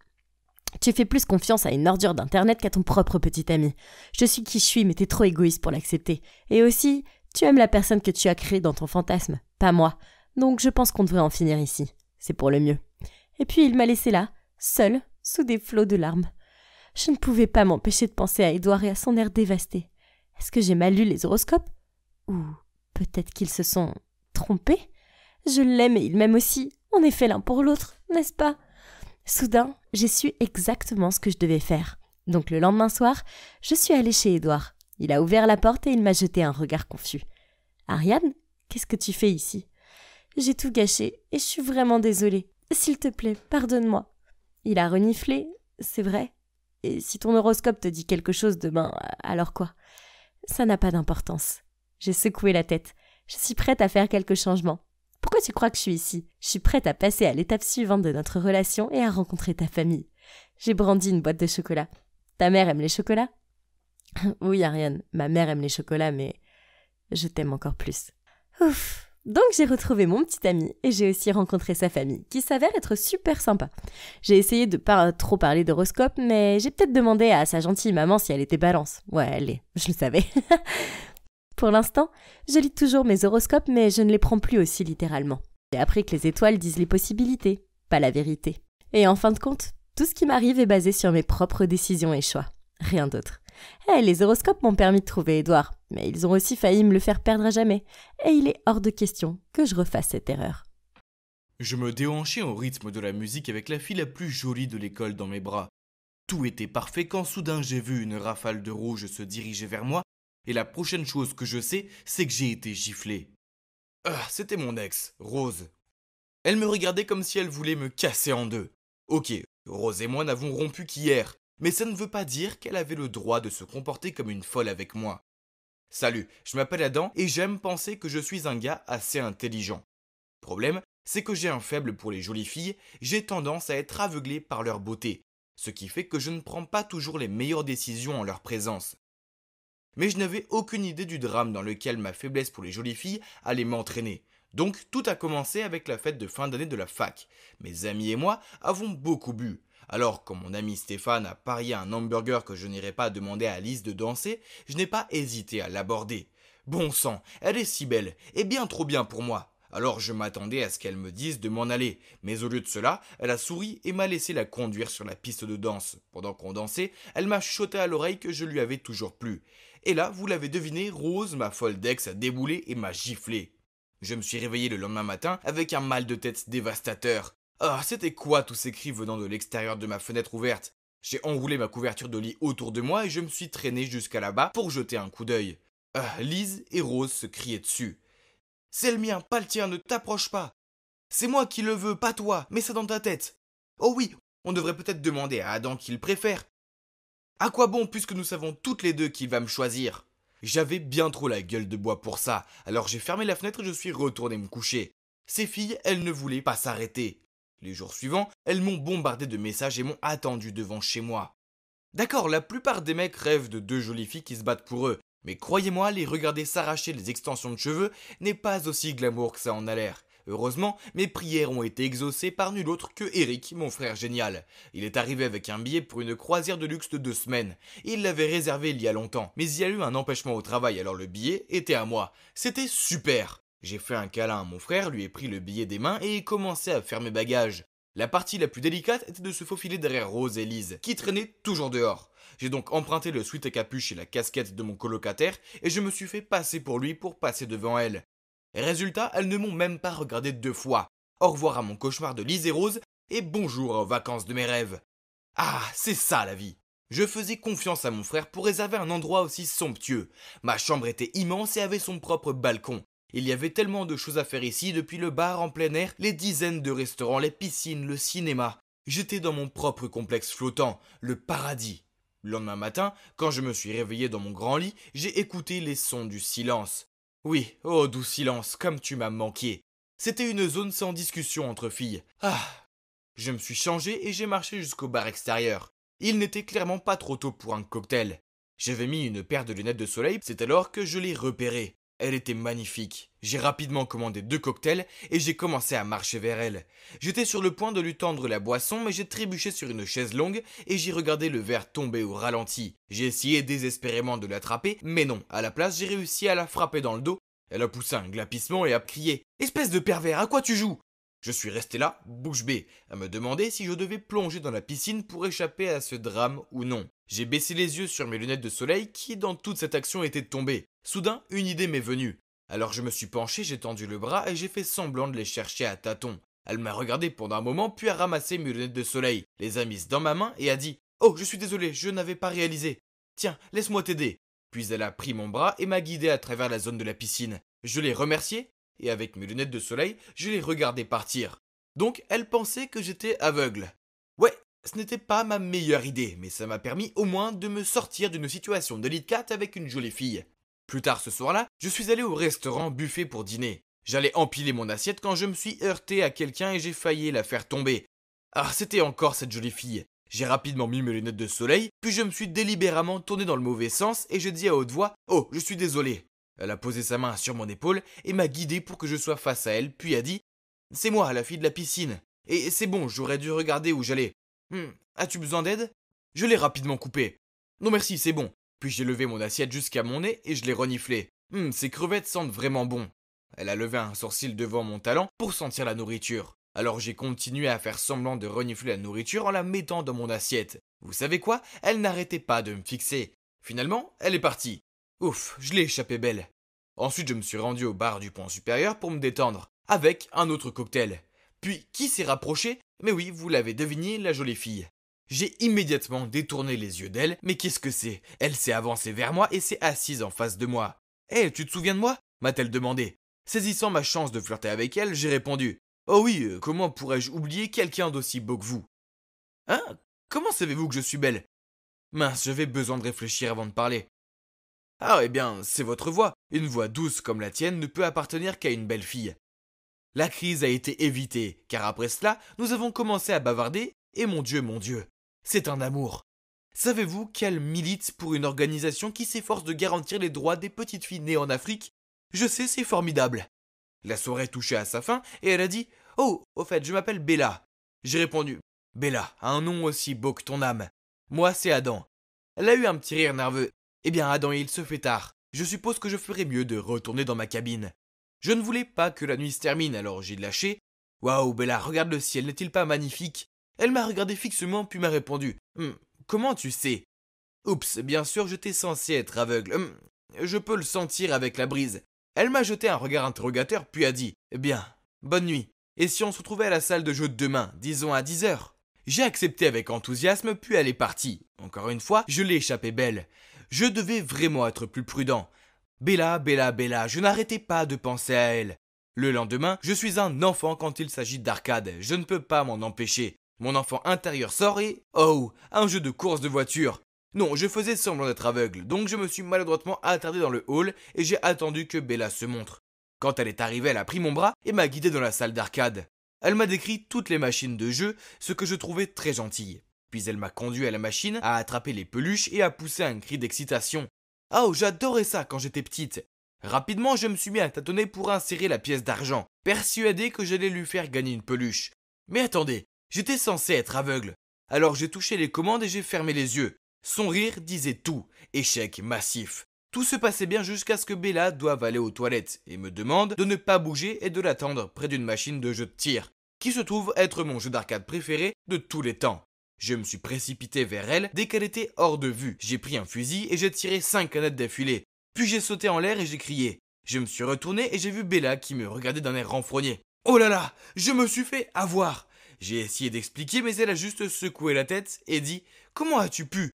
Tu fais plus confiance à une ordure d'internet qu'à ton propre petit ami. Je suis qui je suis, mais t'es trop égoïste pour l'accepter. Et aussi, tu aimes la personne que tu as créée dans ton fantasme, pas moi. Donc je pense qu'on devrait en finir ici. C'est pour le mieux. Et puis il m'a laissé là, seule, sous des flots de larmes. Je ne pouvais pas m'empêcher de penser à Édouard et à son air dévasté. Est-ce que j'ai mal lu les horoscopes ? Ou peut-être qu'ils se sont trompés ? Je l'aime et il m'aime aussi. On est fait l'un pour l'autre, n'est-ce pas ? Soudain, j'ai su exactement ce que je devais faire. Donc le lendemain soir, je suis allée chez Édouard. Il a ouvert la porte et il m'a jeté un regard confus. « Ariane, qu'est-ce que tu fais ici ?»« J'ai tout gâché et je suis vraiment désolée. S'il te plaît, pardonne-moi. » Il a reniflé, c'est vrai. Et si ton horoscope te dit quelque chose demain, alors quoi ? Ça n'a pas d'importance. J'ai secoué la tête. Je suis prête à faire quelques changements. Pourquoi tu crois que je suis ici ? Je suis prête à passer à l'étape suivante de notre relation et à rencontrer ta famille. J'ai brandi une boîte de chocolat. Ta mère aime les chocolats ? Oui, Ariane, ma mère aime les chocolats, mais je t'aime encore plus. Ouf, Donc j'ai retrouvé mon petit ami et j'ai aussi rencontré sa famille, qui s'avère être super sympa. J'ai essayé de pas trop parler d'horoscope, mais j'ai peut-être demandé à sa gentille maman si elle était balance. Ouais, elle est, je le savais. Pour l'instant, je lis toujours mes horoscopes, mais je ne les prends plus aussi littéralement. J'ai appris que les étoiles disent les possibilités, pas la vérité. Et en fin de compte, tout ce qui m'arrive est basé sur mes propres décisions et choix. Rien d'autre. Les horoscopes m'ont permis de trouver Édouard, mais ils ont aussi failli me le faire perdre à jamais. Et il est hors de question que je refasse cette erreur. Je me déhanchais au rythme de la musique avec la fille la plus jolie de l'école dans mes bras. Tout était parfait quand soudain j'ai vu une rafale de rouge se diriger vers moi, et la prochaine chose que je sais, c'est que j'ai été giflé. C'était mon ex, Rose. Elle me regardait comme si elle voulait me casser en deux. Ok, Rose et moi n'avons rompu qu'hier, mais ça ne veut pas dire qu'elle avait le droit de se comporter comme une folle avec moi. Salut, je m'appelle Adam et j'aime penser que je suis un gars assez intelligent. Problème, c'est que j'ai un faible pour les jolies filles, j'ai tendance à être aveuglé par leur beauté, ce qui fait que je ne prends pas toujours les meilleures décisions en leur présence. Mais je n'avais aucune idée du drame dans lequel ma faiblesse pour les jolies filles allait m'entraîner. Donc tout a commencé avec la fête de fin d'année de la fac. Mes amis et moi avons beaucoup bu. Alors, quand mon ami Stéphane a parié un hamburger que je n'irais pas demander à Lise de danser, je n'ai pas hésité à l'aborder. Bon sang, elle est si belle, et bien trop bien pour moi. Alors je m'attendais à ce qu'elle me dise de m'en aller, mais au lieu de cela, elle a souri et m'a laissé la conduire sur la piste de danse. Pendant qu'on dansait, elle m'a chuchoté à l'oreille que je lui avais toujours plu. Et là, vous l'avez deviné, Rose, ma folle d'ex, a déboulé et m'a giflé. Je me suis réveillé le lendemain matin avec un mal de tête dévastateur. C'était quoi tous ces cris venant de l'extérieur de ma fenêtre ouverte? J'ai enroulé ma couverture de lit autour de moi et je me suis traîné jusqu'à là-bas pour jeter un coup d'œil. Lise et Rose se criaient dessus. « C'est le mien, pas le tien, ne t'approche pas. C'est moi qui le veux, pas toi, mets ça dans ta tête. Oh oui, on devrait peut-être demander à Adam qui le préfère. À quoi bon puisque nous savons toutes les deux qu'il va me choisir? » J'avais bien trop la gueule de bois pour ça, alors j'ai fermé la fenêtre et je suis retourné me coucher. Ces filles, elles ne voulaient pas s'arrêter. Les jours suivants, elles m'ont bombardé de messages et m'ont attendu devant chez moi. D'accord, la plupart des mecs rêvent de deux jolies filles qui se battent pour eux, mais croyez-moi, les regarder s'arracher les extensions de cheveux n'est pas aussi glamour que ça en a l'air. Heureusement, mes prières ont été exaucées par nul autre que Eric, mon frère génial. Il est arrivé avec un billet pour une croisière de luxe de 2 semaines. Il l'avait réservé il y a longtemps, mais il y a eu un empêchement au travail, alors le billet était à moi. C'était super. J'ai fait un câlin à mon frère, lui ai pris le billet des mains et ai commencé à faire mes bagages. La partie la plus délicate était de se faufiler derrière Rose et Lise, qui traînaient toujours dehors. J'ai donc emprunté le sweat à capuche et la casquette de mon colocataire et je me suis fait passer pour lui pour passer devant elle. Résultat, elles ne m'ont même pas regardé 2 fois. Au revoir à mon cauchemar de Lise et Rose et bonjour aux vacances de mes rêves. C'est ça la vie. Je faisais confiance à mon frère pour réserver un endroit aussi somptueux. Ma chambre était immense et avait son propre balcon. Il y avait tellement de choses à faire ici, depuis le bar en plein air, les dizaines de restaurants, les piscines, le cinéma. J'étais dans mon propre complexe flottant, le paradis. Le lendemain matin, quand je me suis réveillé dans mon grand lit, j'ai écouté les sons du silence. Oui, oh doux silence, comme tu m'as manqué. C'était une zone sans discussion entre filles. Je me suis changé et j'ai marché jusqu'au bar extérieur. Il n'était clairement pas trop tôt pour un cocktail. J'avais mis une paire de lunettes de soleil, c'est alors que je l'ai repérée. Elle était magnifique. J'ai rapidement commandé 2 cocktails et j'ai commencé à marcher vers elle. J'étais sur le point de lui tendre la boisson, mais j'ai trébuché sur une chaise longue et j'ai regardé le verre tomber au ralenti. J'ai essayé désespérément de l'attraper, mais non. À la place, j'ai réussi à la frapper dans le dos. Elle a poussé un glapissement et a crié « Espèce de pervers, à quoi tu joues ?» Je suis resté là, bouche bée, à me demander si je devais plonger dans la piscine pour échapper à ce drame ou non. J'ai baissé les yeux sur mes lunettes de soleil qui, dans toute cette action, étaient tombées. Soudain, une idée m'est venue. Alors je me suis penché, j'ai tendu le bras et j'ai fait semblant de les chercher à tâtons. Elle m'a regardé pendant un moment puis a ramassé mes lunettes de soleil, les a mises dans ma main et a dit « Oh, je suis désolé, je n'avais pas réalisé. Tiens, laisse-moi t'aider. » Puis elle a pris mon bras et m'a guidé à travers la zone de la piscine. Je l'ai remerciée et avec mes lunettes de soleil, je l'ai regardée partir. Donc elle pensait que j'étais aveugle. Ouais, ce n'était pas ma meilleure idée, mais ça m'a permis au moins de me sortir d'une situation délicate avec une jolie fille. Plus tard ce soir-là, je suis allé au restaurant buffet pour dîner. J'allais empiler mon assiette quand je me suis heurté à quelqu'un et j'ai failli la faire tomber. C'était encore cette jolie fille. J'ai rapidement mis mes lunettes de soleil, puis je me suis délibérément tourné dans le mauvais sens et j'ai dit à haute voix « Oh, je suis désolé ». Elle a posé sa main sur mon épaule et m'a guidé pour que je sois face à elle, puis a dit « C'est moi, la fille de la piscine. Et c'est bon, j'aurais dû regarder où j'allais. As-tu besoin d'aide ?» Je l'ai rapidement coupé. « Non merci, c'est bon. » Puis j'ai levé mon assiette jusqu'à mon nez et je l'ai reniflé. Ces crevettes sentent vraiment bon. Elle a levé un sourcil devant mon talon pour sentir la nourriture. Alors j'ai continué à faire semblant de renifler la nourriture en la mettant dans mon assiette. Vous savez quoi? Elle n'arrêtait pas de me fixer. Finalement, elle est partie. Ouf, je l'ai échappé belle. Ensuite, je me suis rendu au bar du pont supérieur pour me détendre, avec un autre cocktail. Puis, qui s'est rapproché? Mais oui, vous l'avez deviné, la jolie fille. J'ai immédiatement détourné les yeux d'elle, mais qu'est-ce que c'est? Elle s'est avancée vers moi et s'est assise en face de moi. « Hé, tu te souviens de moi ?» m'a-t-elle demandé. Saisissant ma chance de flirter avec elle, j'ai répondu « Oh oui, comment pourrais-je oublier quelqu'un d'aussi beau que vous ?»« Hein? Comment savez-vous que je suis belle ?» Mince, j'avais besoin de réfléchir avant de parler. « Ah, eh bien, c'est votre voix. Une voix douce comme la tienne ne peut appartenir qu'à une belle fille. » La crise a été évitée, car après cela, nous avons commencé à bavarder, et mon Dieu, c'est un amour. Savez-vous qu'elle milite pour une organisation qui s'efforce de garantir les droits des petites filles nées en Afrique? Je sais, c'est formidable. La soirée touchait à sa fin, et elle a dit « Oh, au fait, je m'appelle Bella. » J'ai répondu « Bella, un nom aussi beau que ton âme. Moi, c'est Adam. » Elle a eu un petit rire nerveux. « Eh bien, Adam, il se fait tard. Je suppose que je ferais mieux de retourner dans ma cabine. » Je ne voulais pas que la nuit se termine, alors j'ai lâché. « Waouh, Bella, regarde le ciel, n'est-il pas magnifique ?» Elle m'a regardé fixement, puis m'a répondu « Comment tu sais ?»« Oups, bien sûr, j'étais censé être aveugle. Je peux le sentir avec la brise. » Elle m'a jeté un regard interrogateur, puis a dit « Bien, bonne nuit. Et si on se retrouvait à la salle de jeu de demain, disons à 10h ?» J'ai accepté avec enthousiasme, puis elle est partie. Encore une fois, je l'ai échappé belle. Je devais vraiment être plus prudent. Bella, je n'arrêtais pas de penser à elle. Le lendemain, je suis un enfant quand il s'agit d'arcade. Je ne peux pas m'en empêcher. Mon enfant intérieur sort et... Oh, un jeu de course de voiture. Non, je faisais semblant d'être aveugle, donc je me suis maladroitement attardé dans le hall et j'ai attendu que Bella se montre. Quand elle est arrivée, elle a pris mon bras et m'a guidé dans la salle d'arcade. Elle m'a décrit toutes les machines de jeu, ce que je trouvais très gentil. Puis elle m'a conduit à la machine, à attraper les peluches et à pousser un cri d'excitation. Oh, j'adorais ça quand j'étais petite. Rapidement, je me suis mis à tâtonner pour insérer la pièce d'argent, persuadé que j'allais lui faire gagner une peluche. Mais attendez, j'étais censé être aveugle. Alors j'ai touché les commandes et j'ai fermé les yeux. Son rire disait tout, échec massif. Tout se passait bien jusqu'à ce que Bella doive aller aux toilettes et me demande de ne pas bouger et de l'attendre près d'une machine de jeu de tir, qui se trouve être mon jeu d'arcade préféré de tous les temps. Je me suis précipité vers elle dès qu'elle était hors de vue. J'ai pris un fusil et j'ai tiré 5 canettes d'affilée. Puis j'ai sauté en l'air et j'ai crié. Je me suis retourné et j'ai vu Bella qui me regardait d'un air renfrogné. Oh là là, je me suis fait avoir. J'ai essayé d'expliquer mais elle a juste secoué la tête et dit « Comment as-tu pu ?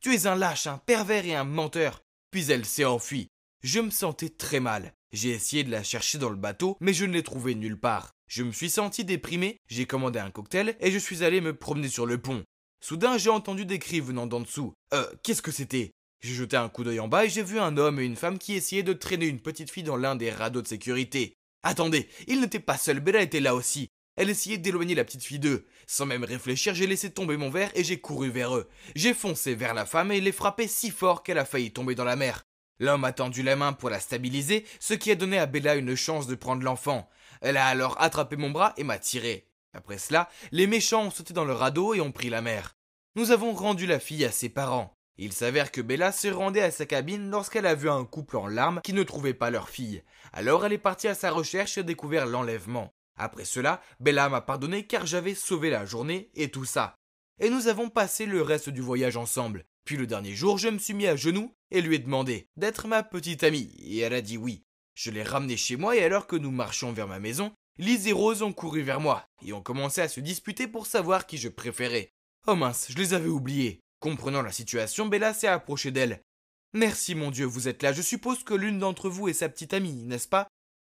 Tu es un lâche, un pervers et un menteur. » Puis elle s'est enfuie. Je me sentais très mal. J'ai essayé de la chercher dans le bateau, mais je ne l'ai trouvée nulle part. Je me suis senti déprimé, j'ai commandé un cocktail et je suis allé me promener sur le pont. Soudain, j'ai entendu des cris venant d'en dessous. Qu'est-ce que c'était ? J'ai jeté un coup d'œil en bas et j'ai vu un homme et une femme qui essayaient de traîner une petite fille dans l'un des radeaux de sécurité. Attendez, ils n'étaient pas seuls, Bella était là aussi. Elle essayait d'éloigner la petite fille d'eux. Sans même réfléchir, j'ai laissé tomber mon verre et j'ai couru vers eux. J'ai foncé vers la femme et l'ai frappée si fort qu'elle a failli tomber dans la mer. L'homme a tendu la main pour la stabiliser, ce qui a donné à Bella une chance de prendre l'enfant. Elle a alors attrapé mon bras et m'a tiré. Après cela, les méchants ont sauté dans le radeau et ont pris la mer. Nous avons rendu la fille à ses parents. Il s'avère que Bella se rendait à sa cabine lorsqu'elle a vu un couple en larmes qui ne trouvait pas leur fille. Alors elle est partie à sa recherche et a découvert l'enlèvement. Après cela, Bella m'a pardonné car j'avais sauvé la journée et tout ça. Et nous avons passé le reste du voyage ensemble. Puis le dernier jour, je me suis mis à genoux et lui ai demandé d'être ma petite amie. Et elle a dit oui. Je l'ai ramenée chez moi et alors que nous marchions vers ma maison, Lise et Rose ont couru vers moi et ont commencé à se disputer pour savoir qui je préférais. Oh mince, je les avais oubliés. Comprenant la situation, Bella s'est approchée d'elle. « Merci mon Dieu, vous êtes là. Je suppose que l'une d'entre vous est sa petite amie, n'est-ce pas ?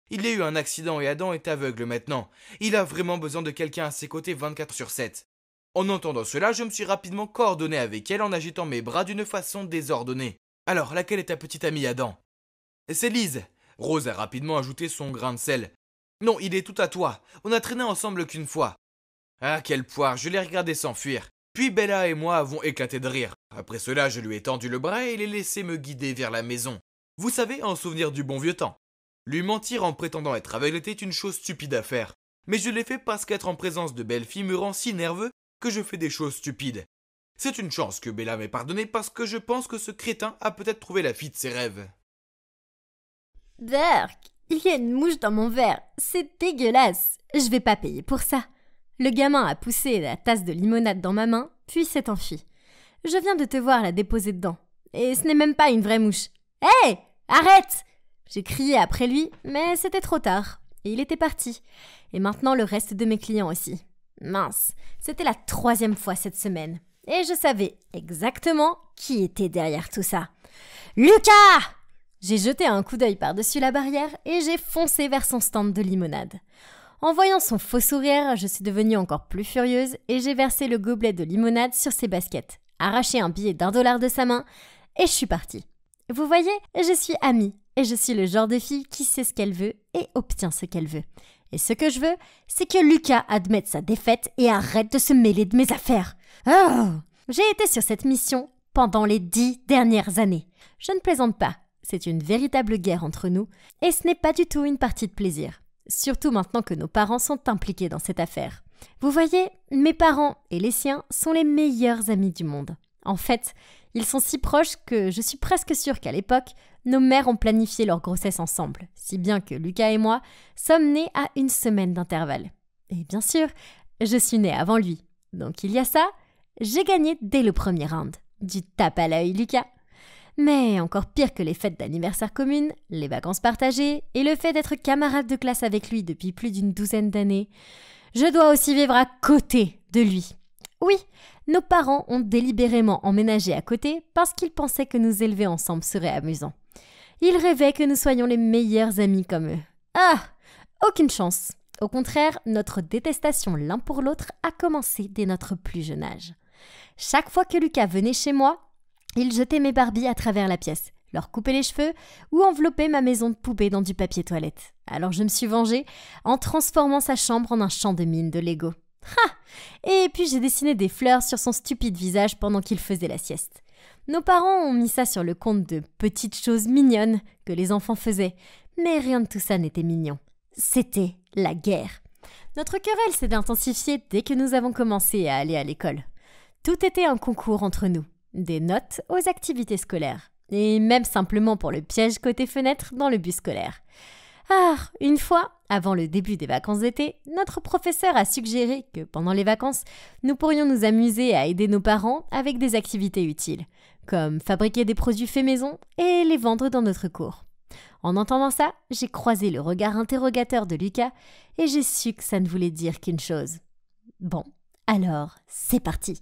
Il y a eu un accident et Adam est aveugle maintenant. Il a vraiment besoin de quelqu'un à ses côtés 24/7. » En entendant cela, je me suis rapidement coordonné avec elle en agitant mes bras d'une façon désordonnée. « Alors, laquelle est ta petite amie, Adam ?»« C'est Lise. » Rose a rapidement ajouté son grain de sel. « Non, il est tout à toi. On a traîné ensemble qu'une fois. » Ah, quelle poire, je l'ai regardé s'enfuir. Puis Bella et moi avons éclaté de rire. Après cela, je lui ai tendu le bras et l'ai laissé me guider vers la maison. Vous savez, en souvenir du bon vieux temps. Lui mentir en prétendant être aveugle était une chose stupide à faire. Mais je l'ai fait parce qu'être en présence de belles filles me rend si nerveux que je fais des choses stupides. C'est une chance que Bella m'ait pardonné parce que je pense que ce crétin a peut-être trouvé la fille de ses rêves. Berk, il y a une mouche dans mon verre. C'est dégueulasse. Je vais pas payer pour ça. Le gamin a poussé la tasse de limonade dans ma main, puis s'est enfui. Je viens de te voir la déposer dedans. Et ce n'est même pas une vraie mouche. Hé, arrête! J'ai crié après lui, mais c'était trop tard. Et il était parti. Et maintenant le reste de mes clients aussi. Mince, c'était la 3e fois cette semaine. Et je savais exactement qui était derrière tout ça. Lucas! J'ai jeté un coup d'œil par-dessus la barrière et j'ai foncé vers son stand de limonade. En voyant son faux sourire, je suis devenue encore plus furieuse et j'ai versé le gobelet de limonade sur ses baskets, arraché un billet d'1$ de sa main et je suis partie. Vous voyez, je suis amie et je suis le genre de fille qui sait ce qu'elle veut et obtient ce qu'elle veut. Et ce que je veux, c'est que Lucas admette sa défaite et arrête de se mêler de mes affaires. Oh! J'ai été sur cette mission pendant les 10 dernières années. Je ne plaisante pas, c'est une véritable guerre entre nous et ce n'est pas du tout une partie de plaisir. Surtout maintenant que nos parents sont impliqués dans cette affaire. Vous voyez, mes parents et les siens sont les meilleurs amis du monde. En fait, ils sont si proches que je suis presque sûre qu'à l'époque, nos mères ont planifié leur grossesse ensemble, si bien que Lucas et moi sommes nés à 1 semaine d'intervalle. Et bien sûr, je suis née avant lui. Donc il y a ça, j'ai gagné dès le premier round. Du tape à l'œil, Lucas. Mais encore pire que les fêtes d'anniversaire communes, les vacances partagées et le fait d'être camarade de classe avec lui depuis plus d'une 12aine d'années, je dois aussi vivre à côté de lui. Oui, nos parents ont délibérément emménagé à côté parce qu'ils pensaient que nous élever ensemble serait amusant. Ils rêvaient que nous soyons les meilleurs amis comme eux. Ah, aucune chance. Au contraire, notre détestation l'un pour l'autre a commencé dès notre plus jeune âge. Chaque fois que Lucas venait chez moi, il jetait mes Barbies à travers la pièce, leur coupait les cheveux ou enveloppait ma maison de poupée dans du papier toilette. Alors je me suis vengée en transformant sa chambre en un champ de mines de Lego. Ha! Et puis j'ai dessiné des fleurs sur son stupide visage pendant qu'il faisait la sieste. Nos parents ont mis ça sur le compte de petites choses mignonnes que les enfants faisaient, mais rien de tout ça n'était mignon. C'était la guerre. Notre querelle s'est intensifiée dès que nous avons commencé à aller à l'école. Tout était un concours entre nous. Des notes aux activités scolaires, et même simplement pour le piège côté fenêtre dans le bus scolaire. Ah, une fois, avant le début des vacances d'été, notre professeur a suggéré que pendant les vacances, nous pourrions nous amuser à aider nos parents avec des activités utiles, comme fabriquer des produits faits maison et les vendre dans notre cours. En entendant ça, j'ai croisé le regard interrogateur de Lucas et j'ai su que ça ne voulait dire qu'une chose. Bon. Alors, c'est parti.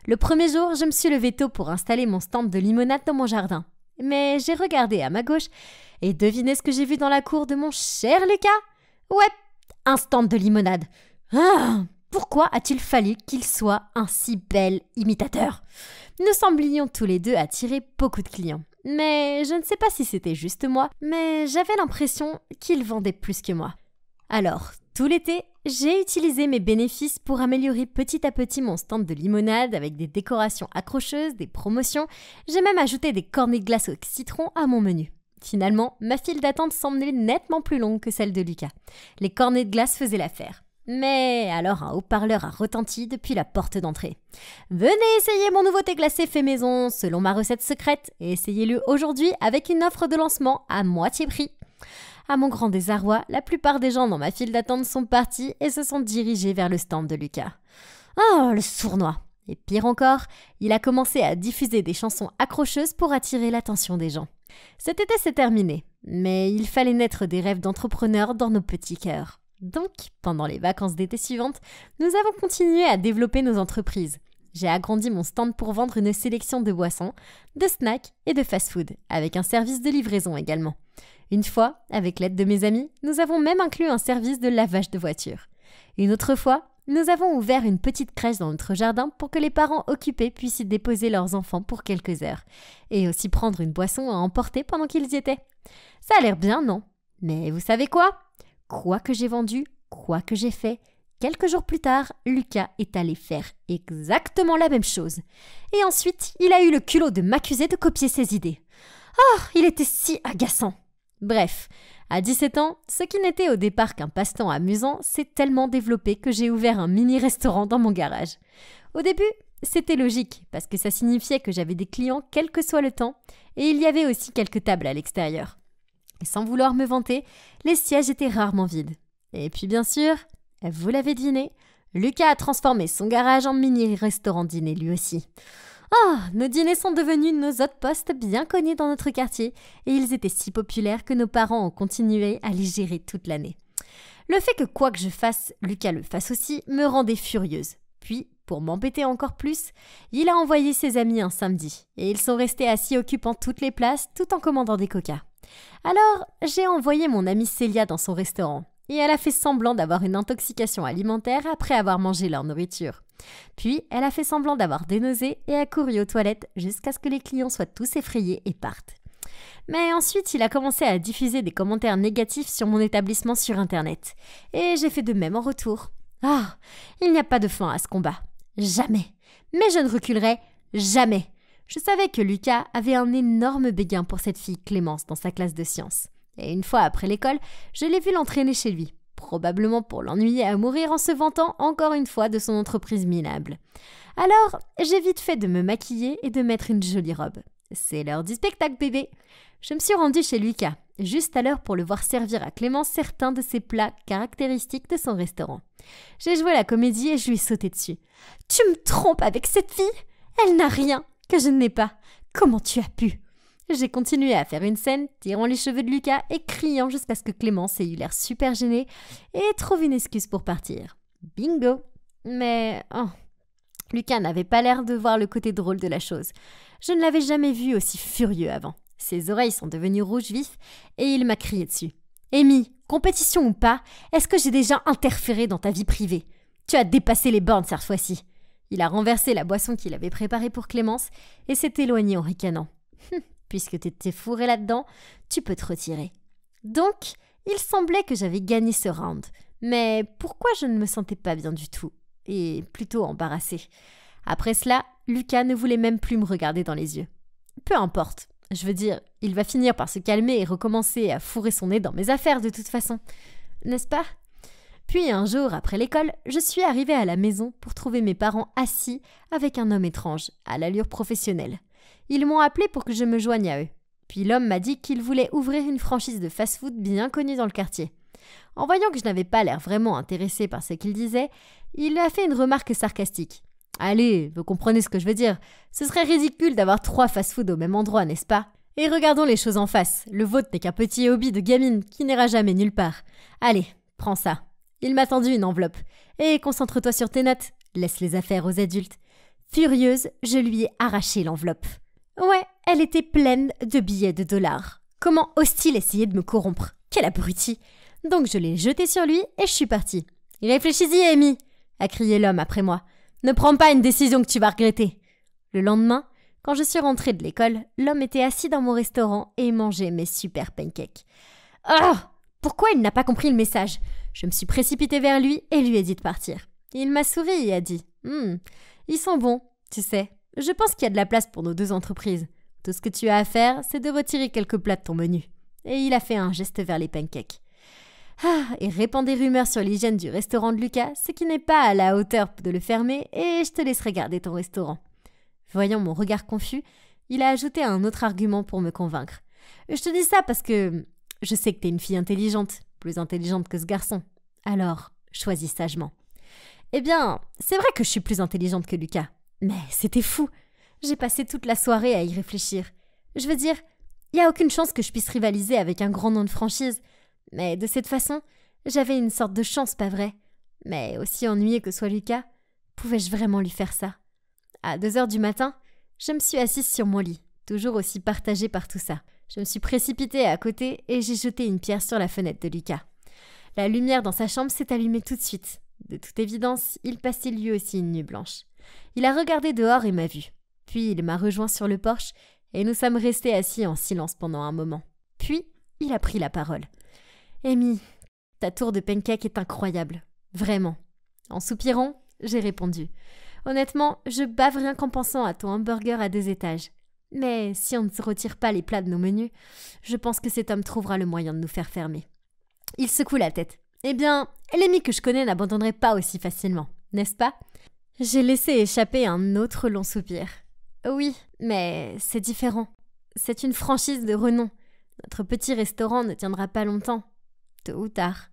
Le premier jour, je me suis levée tôt pour installer mon stand de limonade dans mon jardin. Mais j'ai regardé à ma gauche et devinez ce que j'ai vu dans la cour de mon cher Lucas? Ouais, un stand de limonade. Ah, pourquoi a-t-il fallu qu'il soit un si bel imitateur? Nous semblions tous les deux attirer beaucoup de clients. Mais je ne sais pas si c'était juste moi, mais j'avais l'impression qu'il vendait plus que moi. Alors, tout l'été, j'ai utilisé mes bénéfices pour améliorer petit à petit mon stand de limonade avec des décorations accrocheuses, des promotions. J'ai même ajouté des cornets de glace au citron à mon menu. Finalement, ma file d'attente semblait nettement plus longue que celle de Lucas. Les cornets de glace faisaient l'affaire. Mais alors un haut-parleur a retenti depuis la porte d'entrée. « Venez essayer mon nouveau thé glacé fait maison selon ma recette secrète et essayez-le aujourd'hui avec une offre de lancement à moitié prix. » À mon grand désarroi, la plupart des gens dans ma file d'attente sont partis et se sont dirigés vers le stand de Lucas. Oh, le sournois! Et pire encore, il a commencé à diffuser des chansons accrocheuses pour attirer l'attention des gens. Cet été s'est terminé, mais il fallait naître des rêves d'entrepreneurs dans nos petits cœurs. Donc, pendant les vacances d'été suivantes, nous avons continué à développer nos entreprises. J'ai agrandi mon stand pour vendre une sélection de boissons, de snacks et de fast-food, avec un service de livraison également. Une fois, avec l'aide de mes amis, nous avons même inclus un service de lavage de voiture. Une autre fois, nous avons ouvert une petite crèche dans notre jardin pour que les parents occupés puissent y déposer leurs enfants pour quelques heures, et aussi prendre une boisson à emporter pendant qu'ils y étaient. Ça a l'air bien, non? Mais vous savez quoi? Quoi que j'ai vendu, quoi que j'ai fait, quelques jours plus tard, Lucas est allé faire exactement la même chose. Et ensuite, il a eu le culot de m'accuser de copier ses idées. Oh, il était si agaçant. Bref, à 17 ans, ce qui n'était au départ qu'un passe-temps amusant s'est tellement développé que j'ai ouvert un mini-restaurant dans mon garage. Au début, c'était logique, parce que ça signifiait que j'avais des clients quel que soit le temps, et il y avait aussi quelques tables à l'extérieur. Et sans vouloir me vanter, les sièges étaient rarement vides. Et puis bien sûr, vous l'avez deviné, Lucas a transformé son garage en mini-restaurant dîner lui aussi. Oh, nos dîners sont devenus nos hôtes postes bien connus dans notre quartier, et ils étaient si populaires que nos parents ont continué à les gérer toute l'année. Le fait que quoi que je fasse, Lucas le fasse aussi, me rendait furieuse. Puis, pour m'embêter encore plus, il a envoyé ses amis un samedi, et ils sont restés assis occupant toutes les places tout en commandant des coca. Alors, j'ai envoyé mon amie Célia dans son restaurant, et elle a fait semblant d'avoir une intoxication alimentaire après avoir mangé leur nourriture. Puis, elle a fait semblant d'avoir des nausées et a couru aux toilettes jusqu'à ce que les clients soient tous effrayés et partent. Mais ensuite, il a commencé à diffuser des commentaires négatifs sur mon établissement sur Internet. Et j'ai fait de même en retour. Ah, il n'y a pas de fin à ce combat. Jamais. Mais je ne reculerai jamais. Je savais que Lucas avait un énorme béguin pour cette fille Clémence dans sa classe de sciences. Et une fois après l'école, je l'ai vu l'entraîner chez lui. Probablement pour l'ennuyer à mourir en se vantant encore une fois de son entreprise minable. Alors, j'ai vite fait de me maquiller et de mettre une jolie robe. C'est l'heure du spectacle, bébé. Je me suis rendue chez Lucas, juste à l'heure pour le voir servir à Clémence certains de ses plats caractéristiques de son restaurant. J'ai joué la comédie et je lui ai sauté dessus. « Tu me trompes avec cette fille ? Elle n'a rien que je n'ai pas. Comment tu as pu ?» J'ai continué à faire une scène, tirant les cheveux de Lucas et criant jusqu'à ce que Clémence ait eu l'air super gênée et trouve une excuse pour partir. Bingo! Mais Lucas n'avait pas l'air de voir le côté drôle de la chose. Je ne l'avais jamais vu aussi furieux avant. Ses oreilles sont devenues rouges vifs et il m'a crié dessus. « Amy, compétition ou pas, est-ce que j'ai déjà interféré dans ta vie privée? Tu as dépassé les bornes cette fois-ci. » Il a renversé la boisson qu'il avait préparée pour Clémence et s'est éloigné en ricanant. Puisque tu t'es fourré là-dedans, tu peux te retirer. Donc, il semblait que j'avais gagné ce round. Mais pourquoi je ne me sentais pas bien du tout? Et plutôt embarrassée. Après cela, Lucas ne voulait même plus me regarder dans les yeux. Peu importe. Je veux dire, il va finir par se calmer et recommencer à fourrer son nez dans mes affaires de toute façon. N'est-ce pas? Puis un jour, après l'école, je suis arrivée à la maison pour trouver mes parents assis avec un homme étrange, à l'allure professionnelle. Ils m'ont appelé pour que je me joigne à eux. Puis l'homme m'a dit qu'il voulait ouvrir une franchise de fast-food bien connue dans le quartier. En voyant que je n'avais pas l'air vraiment intéressée par ce qu'il disait, il a fait une remarque sarcastique. « Allez, vous comprenez ce que je veux dire. Ce serait ridicule d'avoir 3 fast-food au même endroit, n'est-ce pas? Et regardons les choses en face. Le vôtre n'est qu'un petit hobby de gamine qui n'ira jamais nulle part. Allez, prends ça. » Il m'a tendu une enveloppe. « Et concentre-toi sur tes notes. Laisse les affaires aux adultes. » Furieuse, je lui ai arraché l'enveloppe. Ouais, elle était pleine de billets de dollars. Comment ose-t-il essayer de me corrompre? Quel abruti! Donc je l'ai jeté sur lui et je suis partie. « Réfléchis-y, Amy !» a crié l'homme après moi. « Ne prends pas une décision que tu vas regretter. » Le lendemain, quand je suis rentrée de l'école, l'homme était assis dans mon restaurant et mangeait mes super pancakes. Ah! Pourquoi il n'a pas compris le message? Je me suis précipitée vers lui et lui ai dit de partir. Il m'a souri et a dit « Ils sont bons, tu sais. Je pense qu'il y a de la place pour nos 2 entreprises. Tout ce que tu as à faire, c'est de retirer quelques plats de ton menu. » Et il a fait un geste vers les pancakes. Et répand des rumeurs sur l'hygiène du restaurant de Lucas, ce qui n'est pas à la hauteur de le fermer, et je te laisserai garder ton restaurant. Voyant mon regard confus, il a ajouté un autre argument pour me convaincre. Je te dis ça parce que je sais que t'es une fille intelligente, plus intelligente que ce garçon. Alors, choisis sagement. Eh bien, c'est vrai que je suis plus intelligente que Lucas. Mais c'était fou. J'ai passé toute la soirée à y réfléchir. Je veux dire, il n'y a aucune chance que je puisse rivaliser avec un grand nom de franchise. Mais de cette façon, j'avais une sorte de chance, pas vrai? Mais aussi ennuyé que soit Lucas, pouvais-je vraiment lui faire ça? À 2h du matin, je me suis assise sur mon lit, toujours aussi partagée par tout ça. Je me suis précipitée à côté et j'ai jeté une pierre sur la fenêtre de Lucas. La lumière dans sa chambre s'est allumée tout de suite. De toute évidence, il passait lui aussi une nuit blanche. Il a regardé dehors et m'a vu. Puis il m'a rejoint sur le porche et nous sommes restés assis en silence pendant un moment. Puis, il a pris la parole. « Amy, ta tour de pancake est incroyable. Vraiment. » En soupirant, j'ai répondu. « Honnêtement, je bave rien qu'en pensant à ton hamburger à 2 étages. Mais si on ne se retire pas les plats de nos menus, je pense que cet homme trouvera le moyen de nous faire fermer. Il secoue la tête. Eh bien, l'ennemi que je connais n'abandonnerait pas aussi facilement, n'est-ce pas? J'ai laissé échapper un autre long soupir. Oui, mais c'est différent. C'est une franchise de renom. Notre petit restaurant ne tiendra pas longtemps, tôt ou tard.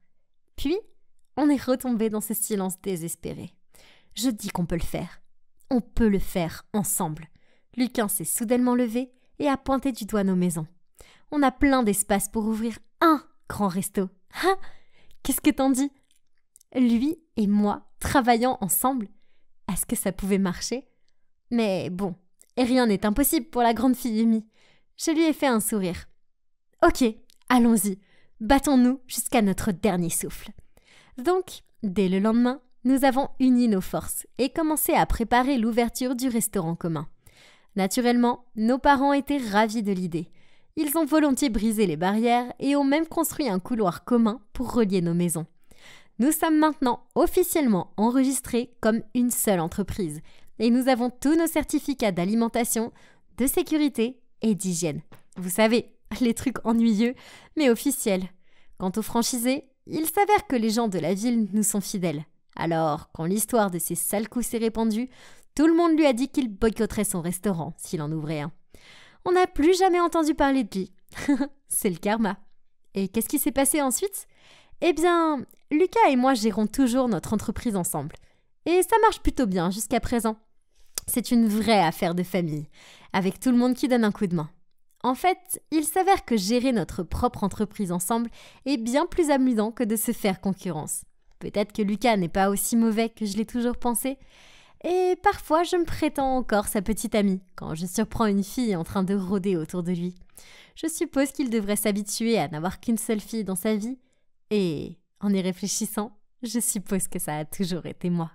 Puis, on est retombé dans ce silence désespéré. Je dis qu'on peut le faire. On peut le faire ensemble. Luquin s'est soudainement levé et a pointé du doigt nos maisons. On a plein d'espace pour ouvrir un grand resto. Hein? Qu'est-ce que t'en dis? Lui et moi, travaillant ensemble? Est-ce que ça pouvait marcher? Mais bon, rien n'est impossible pour la grande fille Amy. Je lui ai fait un sourire. Ok, allons-y. Battons-nous jusqu'à notre dernier souffle. Donc, dès le lendemain, nous avons uni nos forces et commencé à préparer l'ouverture du restaurant commun. Naturellement, nos parents étaient ravis de l'idée. Ils ont volontiers brisé les barrières et ont même construit un couloir commun pour relier nos maisons. Nous sommes maintenant officiellement enregistrés comme une seule entreprise et nous avons tous nos certificats d'alimentation, de sécurité et d'hygiène. Vous savez, les trucs ennuyeux mais officiels. Quant aux franchisés, il s'avère que les gens de la ville nous sont fidèles. Alors, quand l'histoire de ces sales coups s'est répandue, tout le monde lui a dit qu'il boycotterait son restaurant s'il en ouvrait un. On n'a plus jamais entendu parler de lui. C'est le karma. Et qu'est-ce qui s'est passé ensuite? Eh bien, Lucas et moi gérons toujours notre entreprise ensemble. Et ça marche plutôt bien jusqu'à présent. C'est une vraie affaire de famille, avec tout le monde qui donne un coup de main. En fait, il s'avère que gérer notre propre entreprise ensemble est bien plus amusant que de se faire concurrence. Peut-être que Lucas n'est pas aussi mauvais que je l'ai toujours pensé. Et parfois, je me prétends encore sa petite amie quand je surprends une fille en train de rôder autour de lui. Je suppose qu'il devrait s'habituer à n'avoir qu'une seule fille dans sa vie. Et en y réfléchissant, je suppose que ça a toujours été moi.